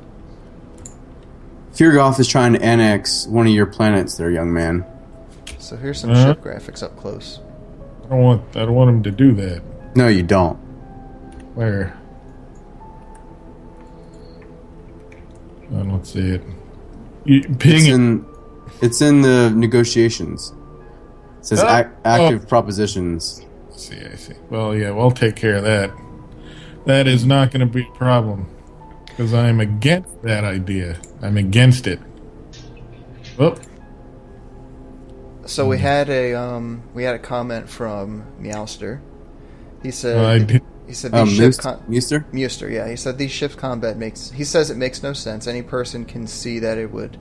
Firgof is trying to annex one of your planets there, young man. So here's some ship graphics up close. I don't want them to do that. No, you don't. Where? I don't see it. It's in the negotiations. It says active propositions. I see. Well, yeah, we'll take care of that. That is not going to be a problem. Because I am against that idea. I'm against it. Oh. So we had a comment from Meowster. He said these Muster? Muster, yeah. He said these ships combat he says it makes no sense. Any person can see that it would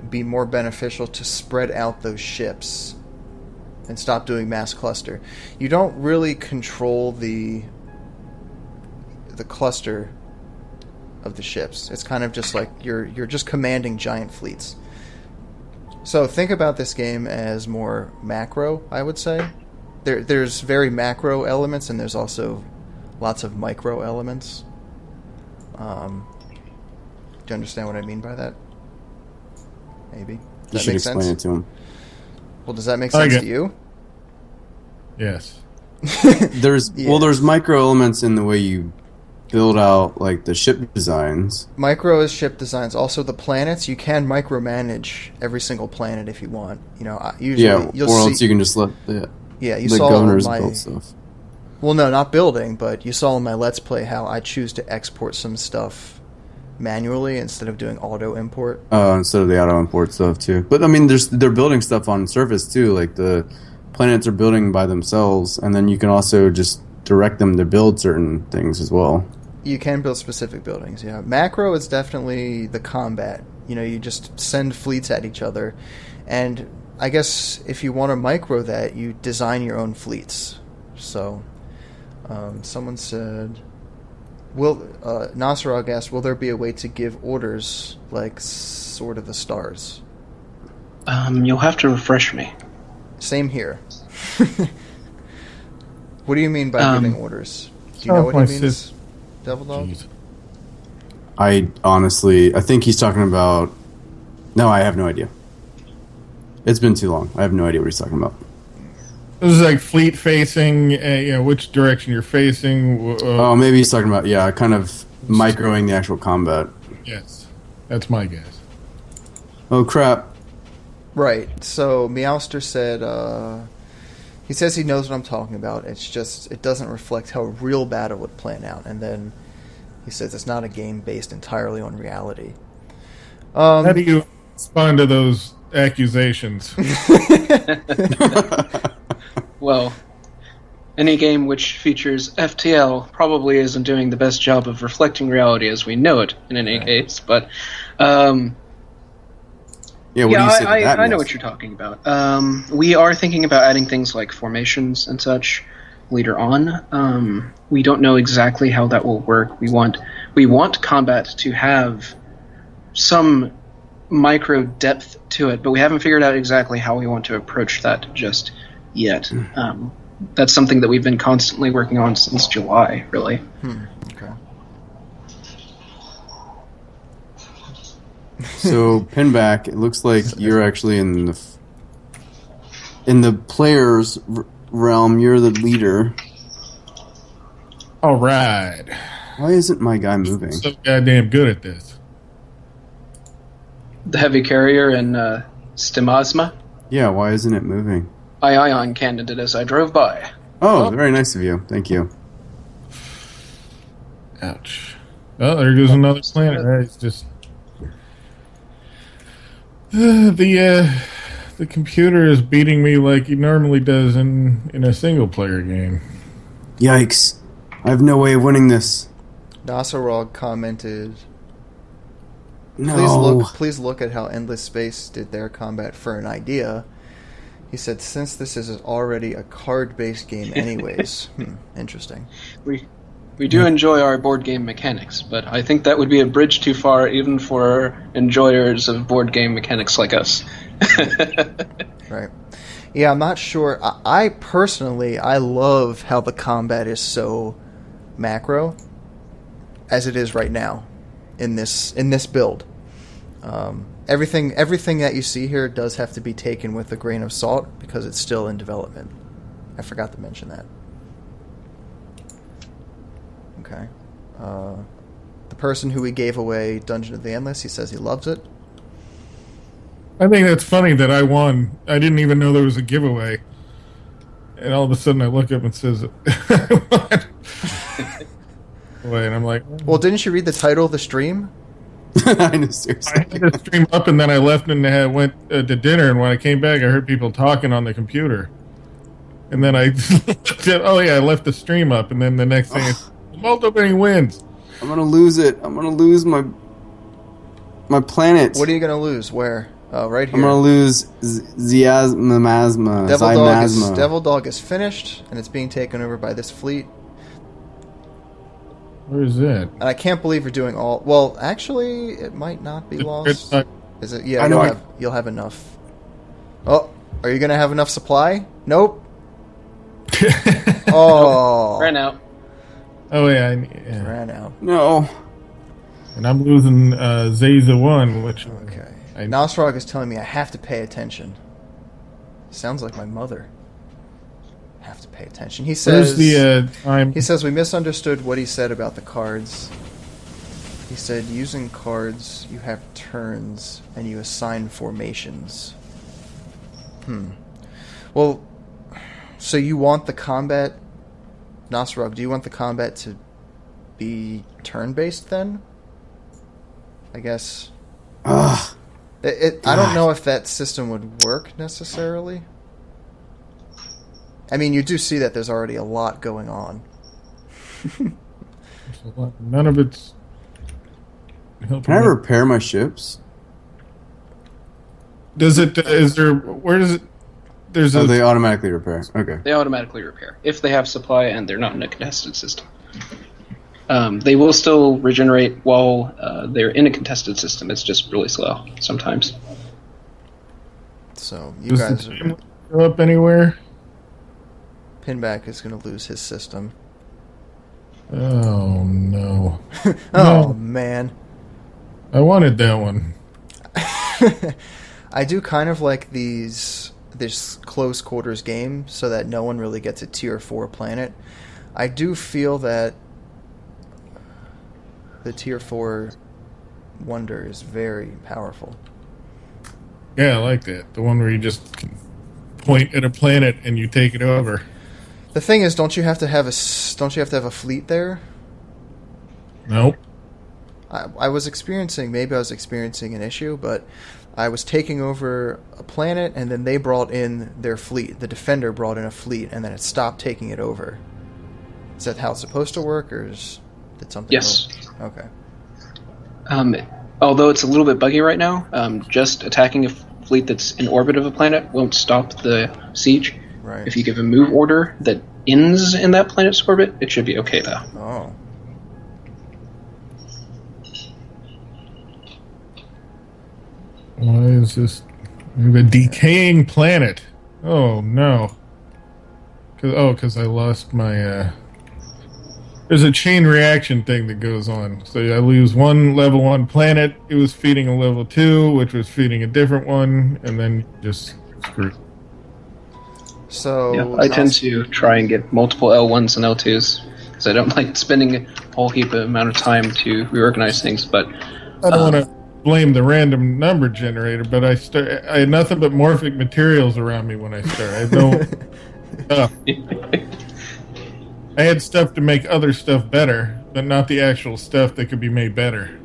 be more beneficial to spread out those ships and stop doing mass cluster. You don't really control the cluster of the ships. It's kind of just like you're just commanding giant fleets. So think about this game as more macro, I would say. There's very macro elements, and there's also lots of micro elements. Do you understand what I mean by that? Maybe. You should explain it to him. Well, does that make sense to you? Yes. There's micro elements in the way you build out like the ship designs. Micro is ship designs. Also, the planets, you can micromanage every single planet if you want. You know, usually you'll see, else you can just let the governors build stuff. Well, no, not building, but you saw in my Let's Play how I choose to export some stuff manually instead of doing auto import. Instead of the auto import stuff too. But I mean, they're building stuff on surface too. Like the planets are building by themselves, and then you can also just direct them to build certain things as well. You can build specific buildings, yeah. Macro is definitely the combat. You know, you just send fleets at each other. And I guess if you want to micro that, you design your own fleets. So, someone said... Nasrog asked, will there be a way to give orders like Sword of the Stars? You'll have to refresh me. Same here. What do you mean by giving orders? Do you know what he means? DevilDog? I think he's talking about... No, I have no idea. It's been too long. I have no idea what he's talking about. This is like fleet facing, which direction you're facing. Maybe he's talking about, kind of microing the actual combat. Yes, that's my guess. Oh, crap. Right. So Meowster said he says he knows what I'm talking about. It's just it doesn't reflect how a real battle would plan out. And then he says it's not a game based entirely on reality. How do you respond to those accusations? Well, any game which features FTL probably isn't doing the best job of reflecting reality as we know it in any case. But Yeah, what do you say to that? I know what you're talking about. We are thinking about adding things like formations and such later on. We don't know exactly how that will work. We want combat to have some micro depth to it, but we haven't figured out exactly how we want to approach that just yet. That's something that we've been constantly working on since July, really. Okay. So, Pinback, it looks like you're actually in the player's realm. You're the leader. All right. Why isn't my guy moving? So goddamn good at this. The heavy carrier and Stimazma. Yeah, why isn't it moving? I ion cannoned it as I drove by. Oh, very nice of you. Thank you. Ouch. Oh, there goes another planet. It's just the computer is beating me like he normally does in a single player game. Yikes. I have no way of winning this. Nasarog commented, No. Please look at how Endless Space did their combat for an idea. He said, since this is already a card-based game anyways. Interesting. We do enjoy our board game mechanics, but I think that would be a bridge too far even for enjoyers of board game mechanics like us. Right. Yeah, I'm not sure. I personally, I love how the combat is so macro as it is right now in this build. Everything that you see here does have to be taken with a grain of salt because it's still in development. I forgot to mention that. Okay. The person who we gave away Dungeon of the Endless, he says he loves it. I think that's funny that I won. I didn't even know there was a giveaway. And all of a sudden I look up and it says, I won. Wait, and I'm like... Well, didn't you read the title of the stream? I know, seriously. I had to stream up and then I left and went to dinner, and when I came back I heard people talking on the computer. And then I said, oh yeah, I left the stream up, and then the next thing is, multiple wins. I'm gonna lose it. I'm gonna lose my planet. What are you going to lose? Where? Oh, right here. I'm gonna lose Ziazma. DevilDog is finished, and it's being taken over by this fleet. Where is it? And I can't believe you're doing all... Well, actually, it might not be lost. Is it? Yeah, you'll have enough. Oh, are you going to have enough supply? Nope. Oh. Ran out. Oh, yeah. Ran out. No. And I'm losing Zaza 1, which... Okay. Nosrog is telling me I have to pay attention. Sounds like my mother. Have to pay attention. He says... Where's the time? He says we misunderstood what he said about the cards. He said using cards, you have turns, and you assign formations. Well, so you want the combat... Nosrog, do you want the combat to be turn-based then? I guess... Ugh. I don't know if that system would work necessarily. I mean, you do see that there's already a lot going on. None of it's helping. Can I repair my ships? Does it? Is there? Where does it? There's they automatically repair. Okay. They automatically repair if they have supply and they're not in a contested system. They will still regenerate while they're in a contested system. It's just really slow sometimes. So you Does guys the are... time go up anywhere? Pinback is going to lose his system. Oh no! Oh man! I wanted that one. I do kind of like this close quarters game, so that no one really gets a tier 4 planet. I do feel that the tier 4 wonder is very powerful. Yeah, I like that. The one where you just point at a planet and you take it over. The thing is, don't you have to have a fleet there? Nope. I was experiencing an issue, but I was taking over a planet, and then they brought in their fleet. The Defender brought in a fleet, and then it stopped taking it over. Is that how it's supposed to work, or did something? Yes. Go? Okay. Although it's a little bit buggy right now, just attacking a fleet that's in orbit of a planet won't stop the siege. Right. If you give a move order that ends in that planet's orbit, it should be okay though. Oh. Why is this? A decaying planet. Oh no. Because I lost my. There's a chain reaction thing that goes on. So I lose one level 1 planet. It was feeding a level 2, which was feeding a different one, and then just screwed. So Yeah, I tend to try and get multiple L1s and L2s because I don't like spending a whole heap of amount of time to reorganize things. But I don't want to blame the random number generator, but I had nothing but morphic materials around me when I started. I had no stuff. I had stuff to make other stuff better, but not the actual stuff that could be made better.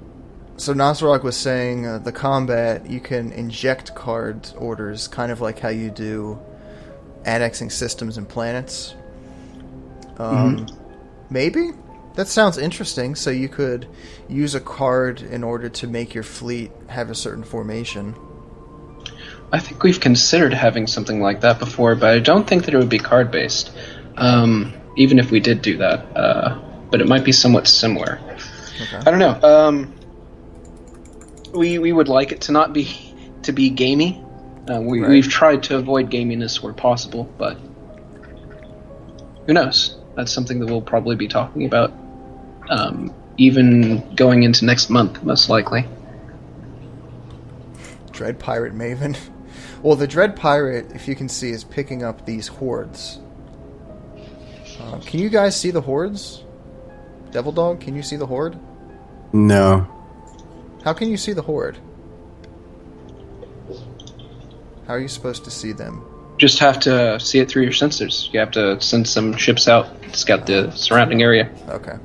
So Nosrog was saying the combat, you can inject card orders, kind of like how you do annexing systems and planets. Maybe? That sounds interesting. So you could use a card in order to make your fleet have a certain formation. I think we've considered having something like that before, but I don't think that it would be card-based. Even if we did do that. But it might be somewhat similar. Okay. I don't know. We would like it to not be gamey. We've tried to avoid gaminess where possible, but who knows? That's something that we'll probably be talking about, even going into next month, most likely. Dread Pirate Maven. Well, the Dread Pirate, if you can see, is picking up these hordes. Can you guys see the hordes? DevilDog, can you see the horde? No. How can you see the horde? How are you supposed to see them? Just have to see it through your sensors. You have to send some ships out to scout the surrounding area. Okay.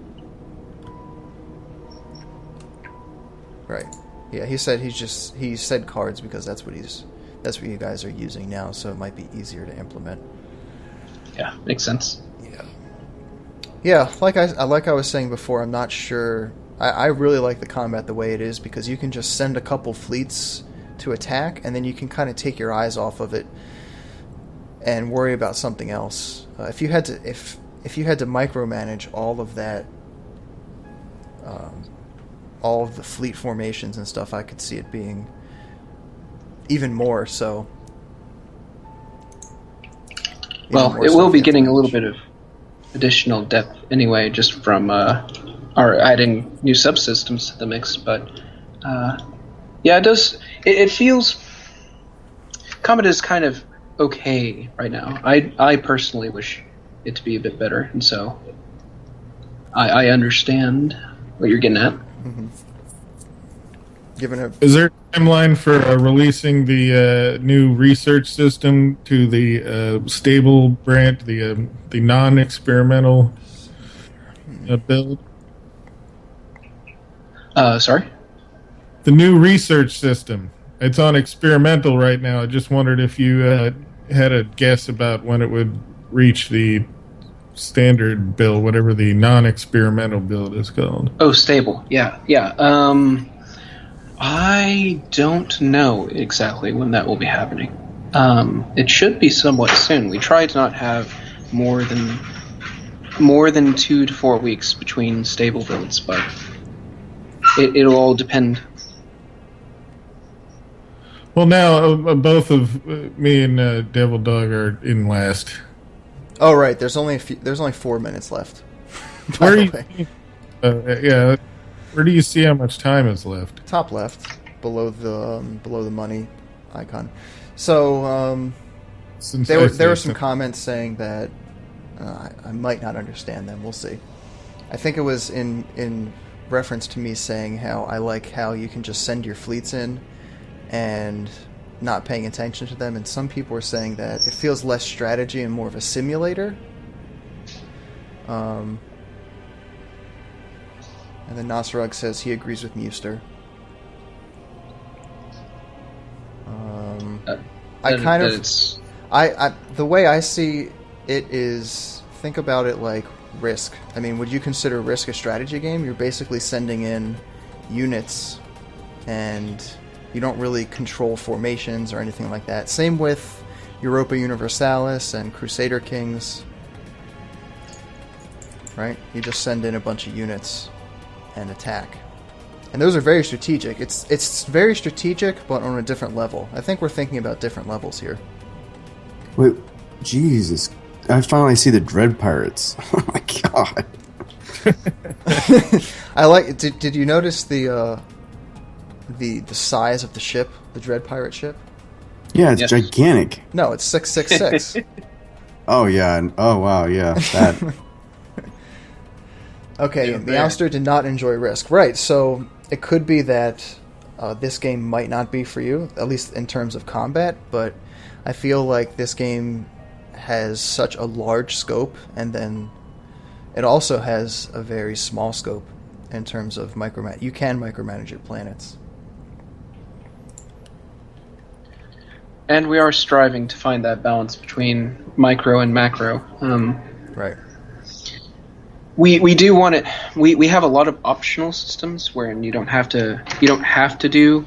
Right. Yeah, he said cards because that's what you guys are using now, so it might be easier to implement. Yeah, makes sense. Yeah, like I was saying before, I'm not sure. I really like the combat the way it is because you can just send a couple fleets to attack, and then you can kind of take your eyes off of it and worry about something else. If you had to micromanage all of that, all of the fleet formations and stuff, I could see it being even more so. Well, it will be getting a little bit of additional depth anyway, just from our adding new subsystems to the mix. But yeah, it does. It feels combat is kind of okay right now. I personally wish it to be a bit better, and so I understand what you're getting at. Mm-hmm. Is there a timeline for releasing the new research system to the stable branch, the non-experimental build? Sorry? The new research system. It's on experimental right now. I just wondered if you had a guess about when it would reach the standard build, whatever the non-experimental build is called. Oh, stable. Yeah. I don't know exactly when that will be happening. It should be somewhat soon. We try to not have more than 2 to 4 weeks between stable builds, but it'll all depend. Well, now both of me and DevilDog are in last. Oh, right. There's only 4 minutes left. Where do you see how much time is left? Top left, below the money icon. So there were some comments saying that I might not understand them. We'll see. I think it was in reference to me saying how I like how you can just send your fleets in, and not paying attention to them, and some people are saying that it feels less strategy and more of a simulator. And then Nasrug says he agrees with Muster. The way I see it is, think about it like Risk. I mean, would you consider Risk a strategy game? You're basically sending in units, and you don't really control formations or anything like that. Same with Europa Universalis and Crusader Kings. Right? You just send in a bunch of units and attack. And those are very strategic. It's very strategic, but on a different level. I think we're thinking about different levels here. Wait, Jesus. I finally see the Dread Pirates. Oh my god. I like. Did you notice the size of the ship, the Dread Pirate ship? Yeah, it's gigantic. No, it's 666. Oh yeah. Oh wow. Yeah. That. Okay, the Ouster did not enjoy Risk. Right, so it could be that this game might not be for you, at least in terms of combat, but I feel like this game has such a large scope, and then it also has a very small scope in terms of micromanage. You can micromanage your planets. And we are striving to find that balance between micro and macro. Right. We do want it. We have a lot of optional systems wherein you don't have to do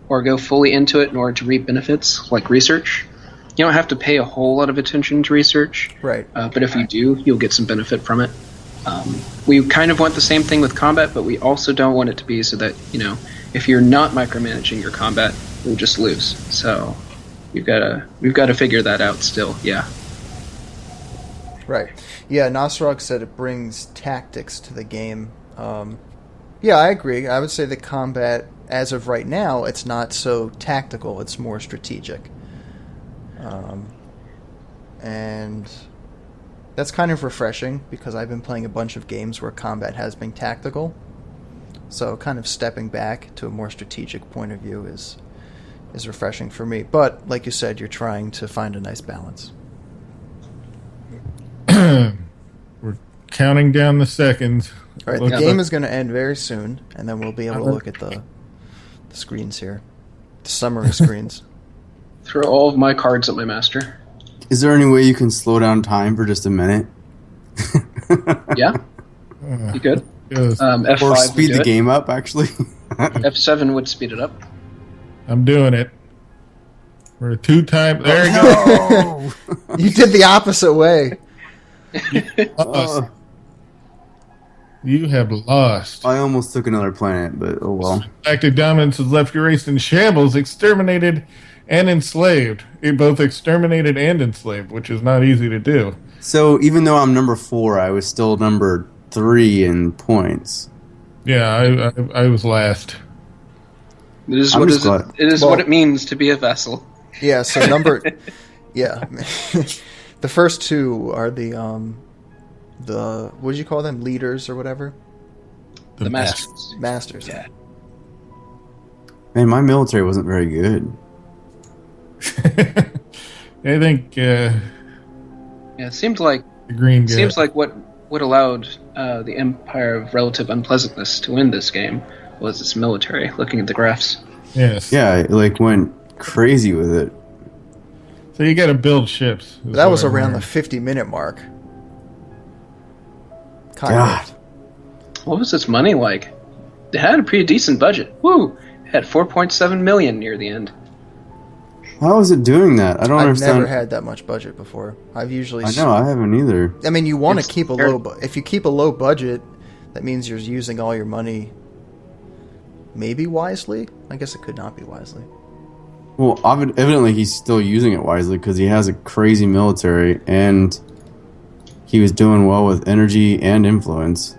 or go fully into it in order to reap benefits, like research. You don't have to pay a whole lot of attention to research. Right. But if you do, you'll get some benefit from it. We kind of want the same thing with combat, but we also don't want it to be so that, if you're not micromanaging your combat, you'll just lose. So we've got to figure that out still. Yeah. Right. Yeah, Nasrog said it brings tactics to the game. Yeah, I agree. I would say the combat, as of right now, it's not so tactical. It's more strategic. And that's kind of refreshing, because I've been playing a bunch of games where combat has been tactical. So kind of stepping back to a more strategic point of view is refreshing for me. But, like you said, you're trying to find a nice balance. We're counting down the seconds. All right, the game is going to end very soon, and then we'll be able to look at the screens here. The summary screens. Throw all of my cards at my master. Is there any way you can slow down time for just a minute? Yeah. You could. Yes. F5 Or speed the it. game up, actually. F7 would speed it up. I'm doing it. We're 2 times. There you go. You did the opposite way. You have lost. I almost took another planet, but oh well. Galactic dominance has left your race in shambles, exterminated and enslaved. Both exterminated and enslaved, which is not easy to do. So even though I'm number 4, I was still number 3 in points. Yeah, I was last. It is what it means to be a vessel. Yeah, so yeah. The first 2 are the what did you call them? Leaders or whatever? The masters. Masters. Yeah. Man, my military wasn't very good. I think it seems like the green guy. Seems like what allowed the Empire of Relative Unpleasantness to win this game was its military. Looking at the graphs. Yes. Yeah, it went crazy with it. So you got to build ships. That was around the 50-minute mark. Kind of. What was its money like? It had a pretty decent budget. Woo! It had $4.7 million near the end. How is it doing that? I don't understand. I've never had that much budget before. I've usually... I know, I haven't either. I mean, you want to keep a low... If you keep a low budget, that means you're using all your money maybe wisely? I guess it could not be wisely. Well, evidently he's still using it wisely, because he has a crazy military, and he was doing well with energy and influence.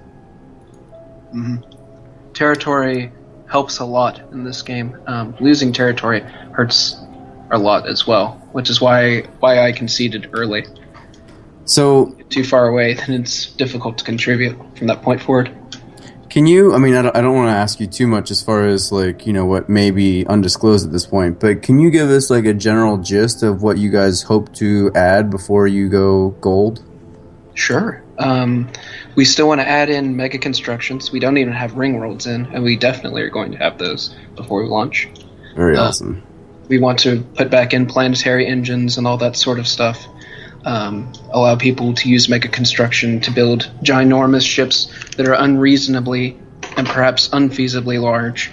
Mm-hmm. Territory helps a lot in this game. Losing territory hurts a lot as well, which is why I conceded early. So Too far away, then it's difficult to contribute from that point forward. Can you? I mean, I don't want to ask you too much as far as like what may be undisclosed at this point, but can you give us like a general gist of what you guys hope to add before you go gold? Sure. We still want to add in mega constructions. We don't even have ring worlds in, and we definitely are going to have those before we launch. Very awesome. We want to put back in planetary engines and all that sort of stuff. Allow people to use mega construction to build ginormous ships that are unreasonably and perhaps unfeasibly large.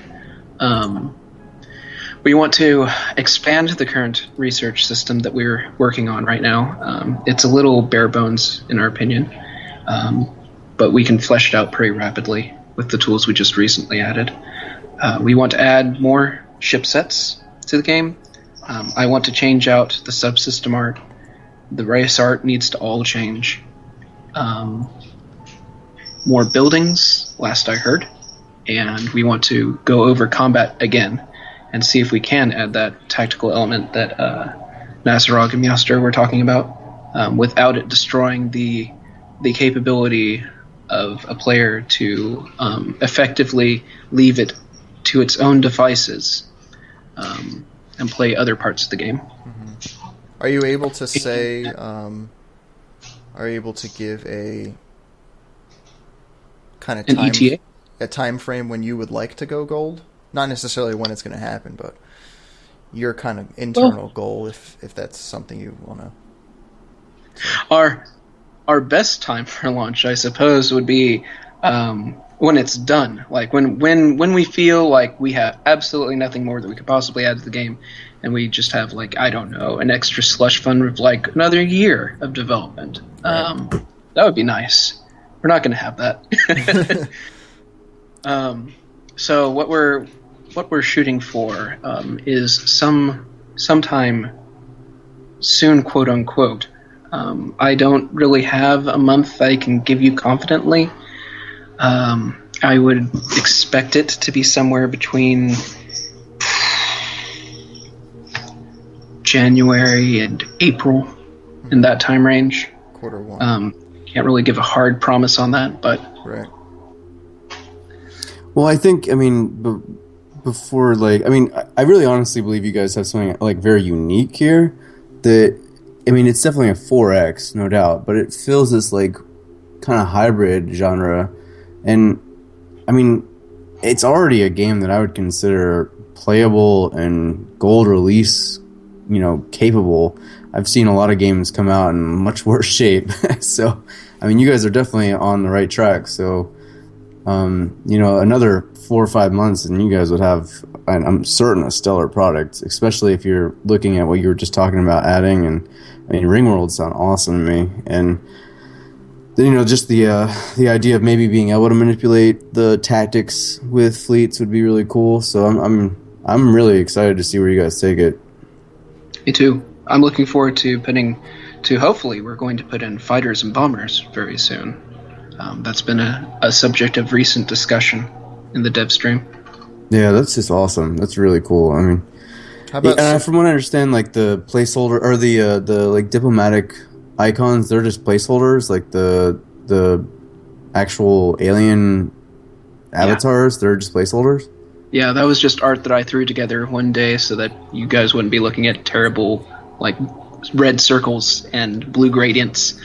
We want to expand the current research system that we're working on right now. It's a little bare bones, in our opinion, but we can flesh it out pretty rapidly with the tools we just recently added. We want to add more ship sets to the game. I want to change out the subsystem art. The race art needs to all change. More buildings, last I heard. And we want to go over combat again and see if we can add that tactical element that Nasarog and Meowster were talking about without it destroying the capability of a player to effectively leave it to its own devices and play other parts of the game. Are you able to say, are you able to give a kind of time frame when you would like to go gold? Not necessarily when it's going to happen, but your kind of internal goal, if that's something you want to. Our best time for launch, I suppose, would be when it's done. Like when we feel like we have absolutely nothing more that we could possibly add to the game, and we just have, like, I don't know, an extra slush fund of like another year of development. That would be nice. We're not going to have that. So what we're shooting for is sometime soon, quote unquote. I don't really have a month I can give you confidently. I would expect it to be somewhere between January and April, in that time range. Q1. Can't really give a hard promise on that, but right. Well, I think, before, I really honestly believe you guys have something, like, very unique here that, it's definitely a 4X, no doubt, but it feels this, like, kind of hybrid genre, and, it's already a game that I would consider playable and gold release, capable. I've seen a lot of games come out in much worse shape, so, you guys are definitely on the right track, so... another 4 or 5 months and you guys would have, I'm certain, a stellar product, especially if you're looking at what you were just talking about adding. And Ring Worlds sound awesome to me. And then, just the idea of maybe being able to manipulate the tactics with fleets would be really cool. So I'm really excited to see where you guys take it. Me too. I'm looking forward to hopefully we're going to put in fighters and bombers very soon. That's been a subject of recent discussion in the dev stream. Yeah, that's just awesome. That's really cool. How about from what I understand, like the placeholder or the like diplomatic icons, they're just placeholders. Like the actual alien avatars, they're just placeholders. Yeah, that was just art that I threw together one day so that you guys wouldn't be looking at terrible, like, red circles and blue gradients.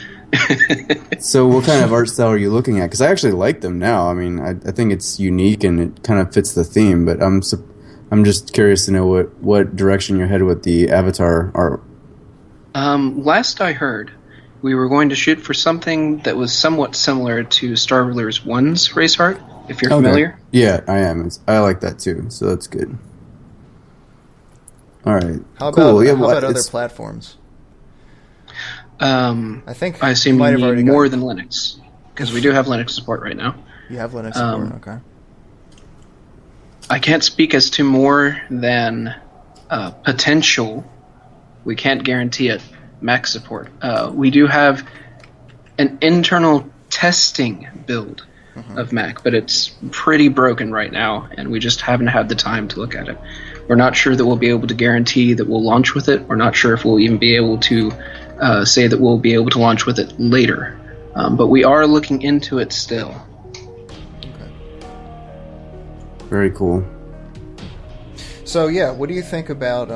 So what kind of art style are you looking at? Because I actually like them now. I think it's unique and it kind of fits the theme, but I'm just curious to know what direction you're headed with the avatar art. Last I heard, we were going to shoot for something that was somewhat similar to Star Rulers 1's race art, if you're familiar. Yeah, I am. I like that too, so that's good. All right. How cool. about other platforms? I assume you need more than Linux, because we do have Linux support right now. You have Linux support, okay. I can't speak as to more than potential. We can't guarantee it. Mac support. We do have an internal testing build of Mac, but it's pretty broken right now, and we just haven't had the time to look at it. We're not sure that we'll be able to guarantee that we'll launch with it. We're not sure if we'll even be able to say that we'll be able to launch with it later. But we are looking into it still. Okay. Very cool. So yeah, what do you think about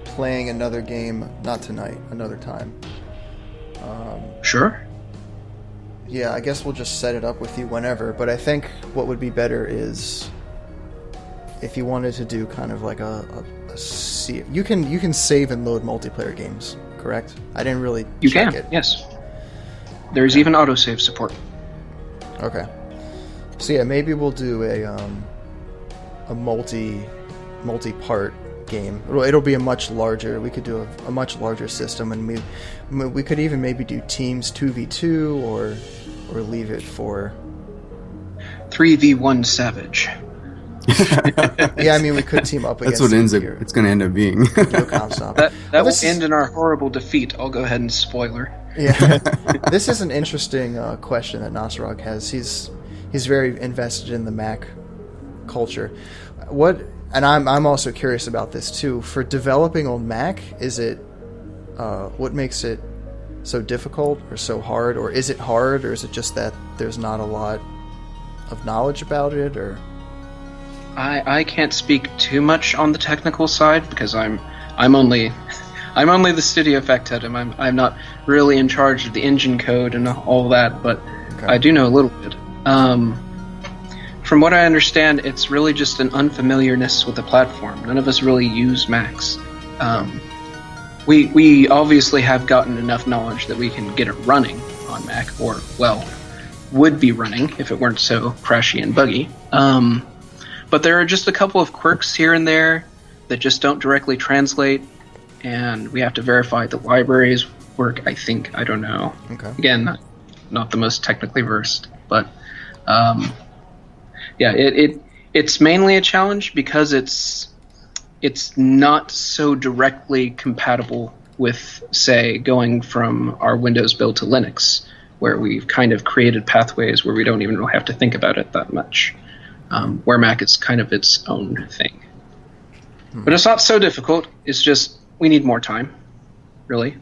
playing another game? Not tonight, another time. Sure. Yeah, I guess we'll just set it up with you whenever. But I think what would be better is if you wanted to do kind of like a you can save and load multiplayer games, correct? I didn't really check it. Yes. There's even autosave support. Okay. So yeah, maybe we'll do a multi-part game. It'll be a much larger. We could do a much larger system, and we could even maybe do teams 2v2 or leave it for 3v1 Savage. Yeah, I mean we could team up against. That's what it's going to end up being. No comp stop. That will end in our horrible defeat. I'll go ahead and spoiler. Yeah, this is an interesting question that Nasrog has. He's very invested in the Mac culture. And I'm also curious about this too. For developing on Mac, is it what makes it so difficult or so hard, or is it hard, or is it just that there's not a lot of knowledge about it, or? I can't speak too much on the technical side because I'm only the studio factotum. I'm not really in charge of the engine code and all that, but okay. I do know a little bit. From what I understand, it's really just an unfamiliarness with the platform. None of us really use Macs. We obviously have gotten enough knowledge that we can get it running on Mac, or, well, would be running if it weren't so crashy and buggy. But there are just a couple of quirks here and there that just don't directly translate, and we have to verify the libraries work, I think. I don't know. Okay. Again, not the most technically versed, but yeah, it's mainly a challenge because it's not so directly compatible with, say, going from our Windows build to Linux, where we've kind of created pathways where we don't even really have to think about it that much. Where Mac is kind of its own thing. But it's not so difficult. It's just we need more time, really.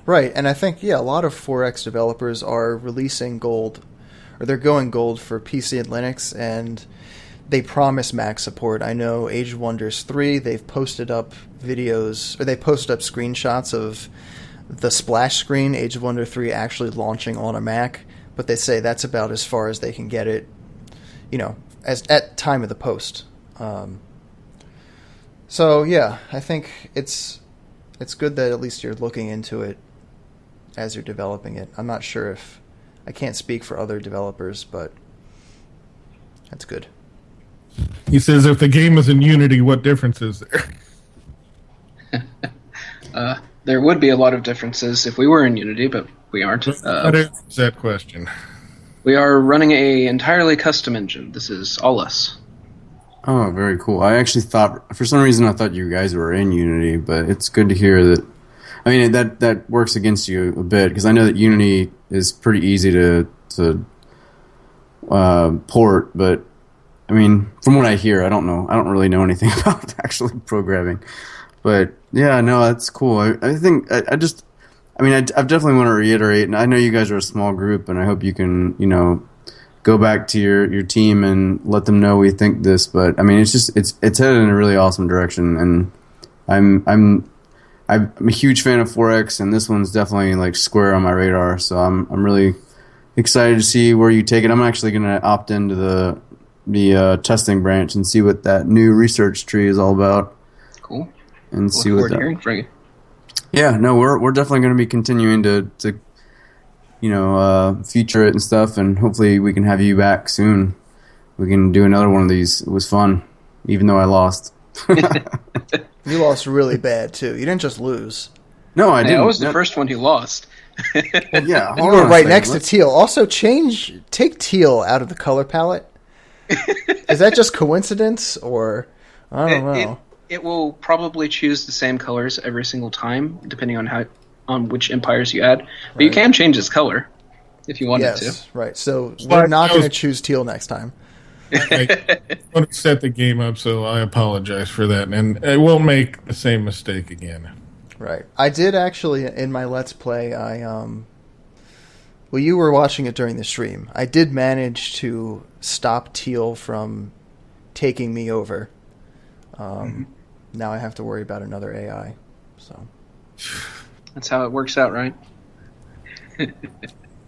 Right, and I think, yeah, a lot of 4X developers are releasing gold, or they're going gold for PC and Linux, and they promise Mac support. I know Age of Wonders 3, they've posted up videos, or they posted up screenshots of the splash screen, Age of Wonder 3 actually launching on a Mac, but they say that's about as far as they can get it, as at time of the post. So yeah, I think it's good that at least you're looking into it as you're developing it. I'm not sure if I can't speak for other developers, but that's good. He says if the game is in Unity, what difference is there? There would be a lot of differences if we were in Unity, but we aren't. What is that question? We are running a entirely custom engine. This is all us. Oh, very cool. I actually thought, for some reason, I thought you guys were in Unity, but it's good to hear that. I mean, that works against you a bit, because I know that Unity is pretty easy to port, but I mean, from what I hear, I don't know. I don't really know anything about actually programming. But yeah, no, that's cool. I think I definitely want to reiterate, and I know you guys are a small group, and I hope you can, go back to your team and let them know we think this. But I mean, it's headed in a really awesome direction, and I'm a huge fan of 4X, and this one's definitely like square on my radar. So I'm really excited to see where you take it. I'm actually going to opt into the testing branch and see what that new research tree is all about. Cool. And see what that. Hearing from you. Yeah, no, we're definitely going to be continuing to feature it and stuff, and hopefully we can have you back soon. We can do another one of these. It was fun, even though I lost. You lost really bad too. You didn't just lose. No, I didn't. I was the first one who lost. Well, yeah, you were right next to teal. Also, take teal out of the color palette. Is that just coincidence, or I don't know? It will probably choose the same colors every single time, depending on which empires you add. But you can change its color if you wanted to. Right. So we're not going to choose teal next time. I want to set the game up, so I apologize for that, and I won't make the same mistake again. Right. I did actually in my Let's Play. Well, you were watching it during the stream. I did manage to stop Teal from taking me over. Now I have to worry about another AI. So That's how it works out, right?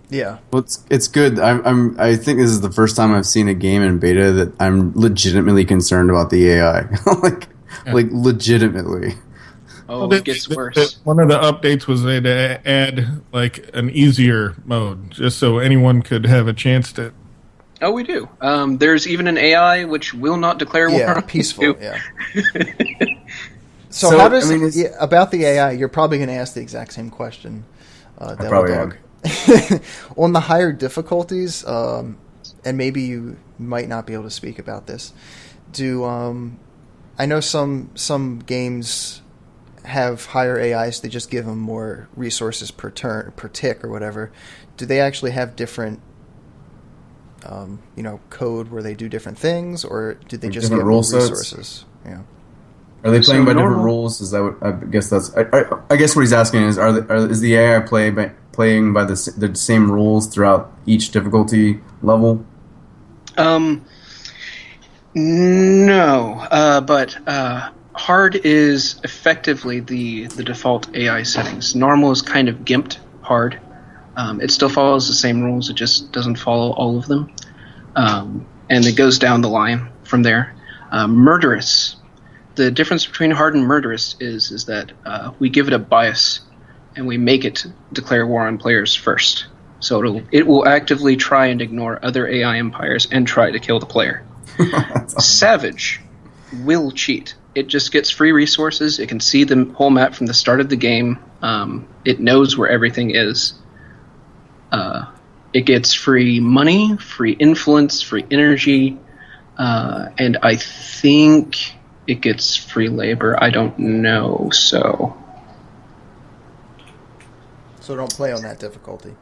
yeah. Well, it's good. I think this is the first time I've seen a game in beta that I'm legitimately concerned about the AI. like legitimately. Oh, it gets worse. One of the updates was they'd add like an easier mode, just so anyone could have a chance to. Oh, we do. There's even an AI which will not declare war. Yeah, peaceful. Yeah. So how does about the AI? You're probably going to ask the exact same question, DevilDog. On the higher difficulties, and maybe you might not be able to speak about this. I know some games have higher AIs? They just give them more resources per turn, per tick, or whatever. Do they actually have different, code where they do different things, or do they just give them resources? Yeah. Are they playing by different rules? Is that what, I guess that's? I guess what he's asking is, is the AI playing by the same rules throughout each difficulty level? No, but hard is effectively the default AI settings. Normal is kind of gimped hard. It still follows the same rules. It just doesn't follow all of them, and it goes down the line from there. Murderous. The difference between hard and murderous is that we give it a bias, and we make it declare war on players first. So it will actively try and ignore other AI empires and try to kill the player. Awesome. Savage will cheat. It just gets free resources. It can see the whole map from the start of the game. It knows where everything is. It gets free money, free influence, free energy, and I think it gets free labor. I don't know, so don't play on that difficulty.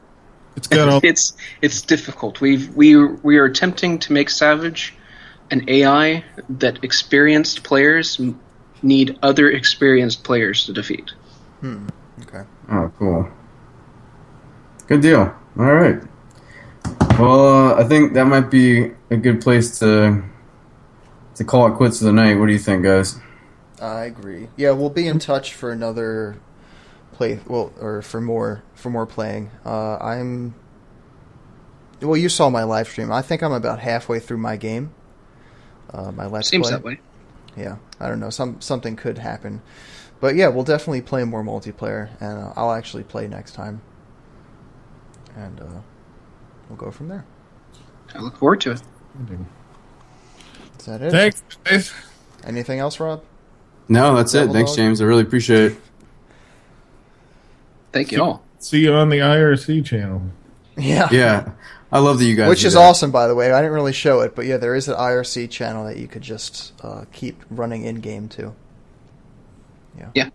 It's got all. It's difficult. We are attempting to make Savage an AI that experienced players need other experienced players to defeat. Okay. Oh, cool. Good deal. All right. Well, I think that might be a good place to call it quits for the night. What do you think, guys? I agree. Yeah, we'll be in touch for another play. Well, or for more playing. You saw my live stream. I think I'm about halfway through my game. My Let's Seems Play. that way. Yeah, I don't know. Something could happen, but yeah, we'll definitely play more multiplayer, and I'll actually play next time, and we'll go from there. I look forward to it. Is that it? Thanks, guys. Anything else, Rob? No, that's it. Thanks, James. I really appreciate it. Thank you all. See you on the IRC channel. Yeah. Yeah. I love that you guys Which do is that. awesome, by the way. I didn't really show it, but yeah, there is an IRC channel that you could just keep running in-game too. Yeah.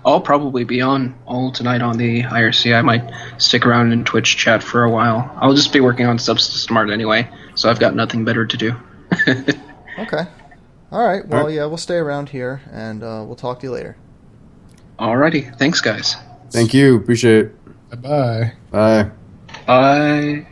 I'll probably be on all tonight on the IRC. I might stick around in Twitch chat for a while. I'll just be working on Subsystem Art anyway, so I've got nothing better to do. Okay. All right. Well, yeah, we'll stay around here, and we'll talk to you later. Alrighty. Thanks, guys. Thank you. Appreciate it. Bye. Bye. Bye.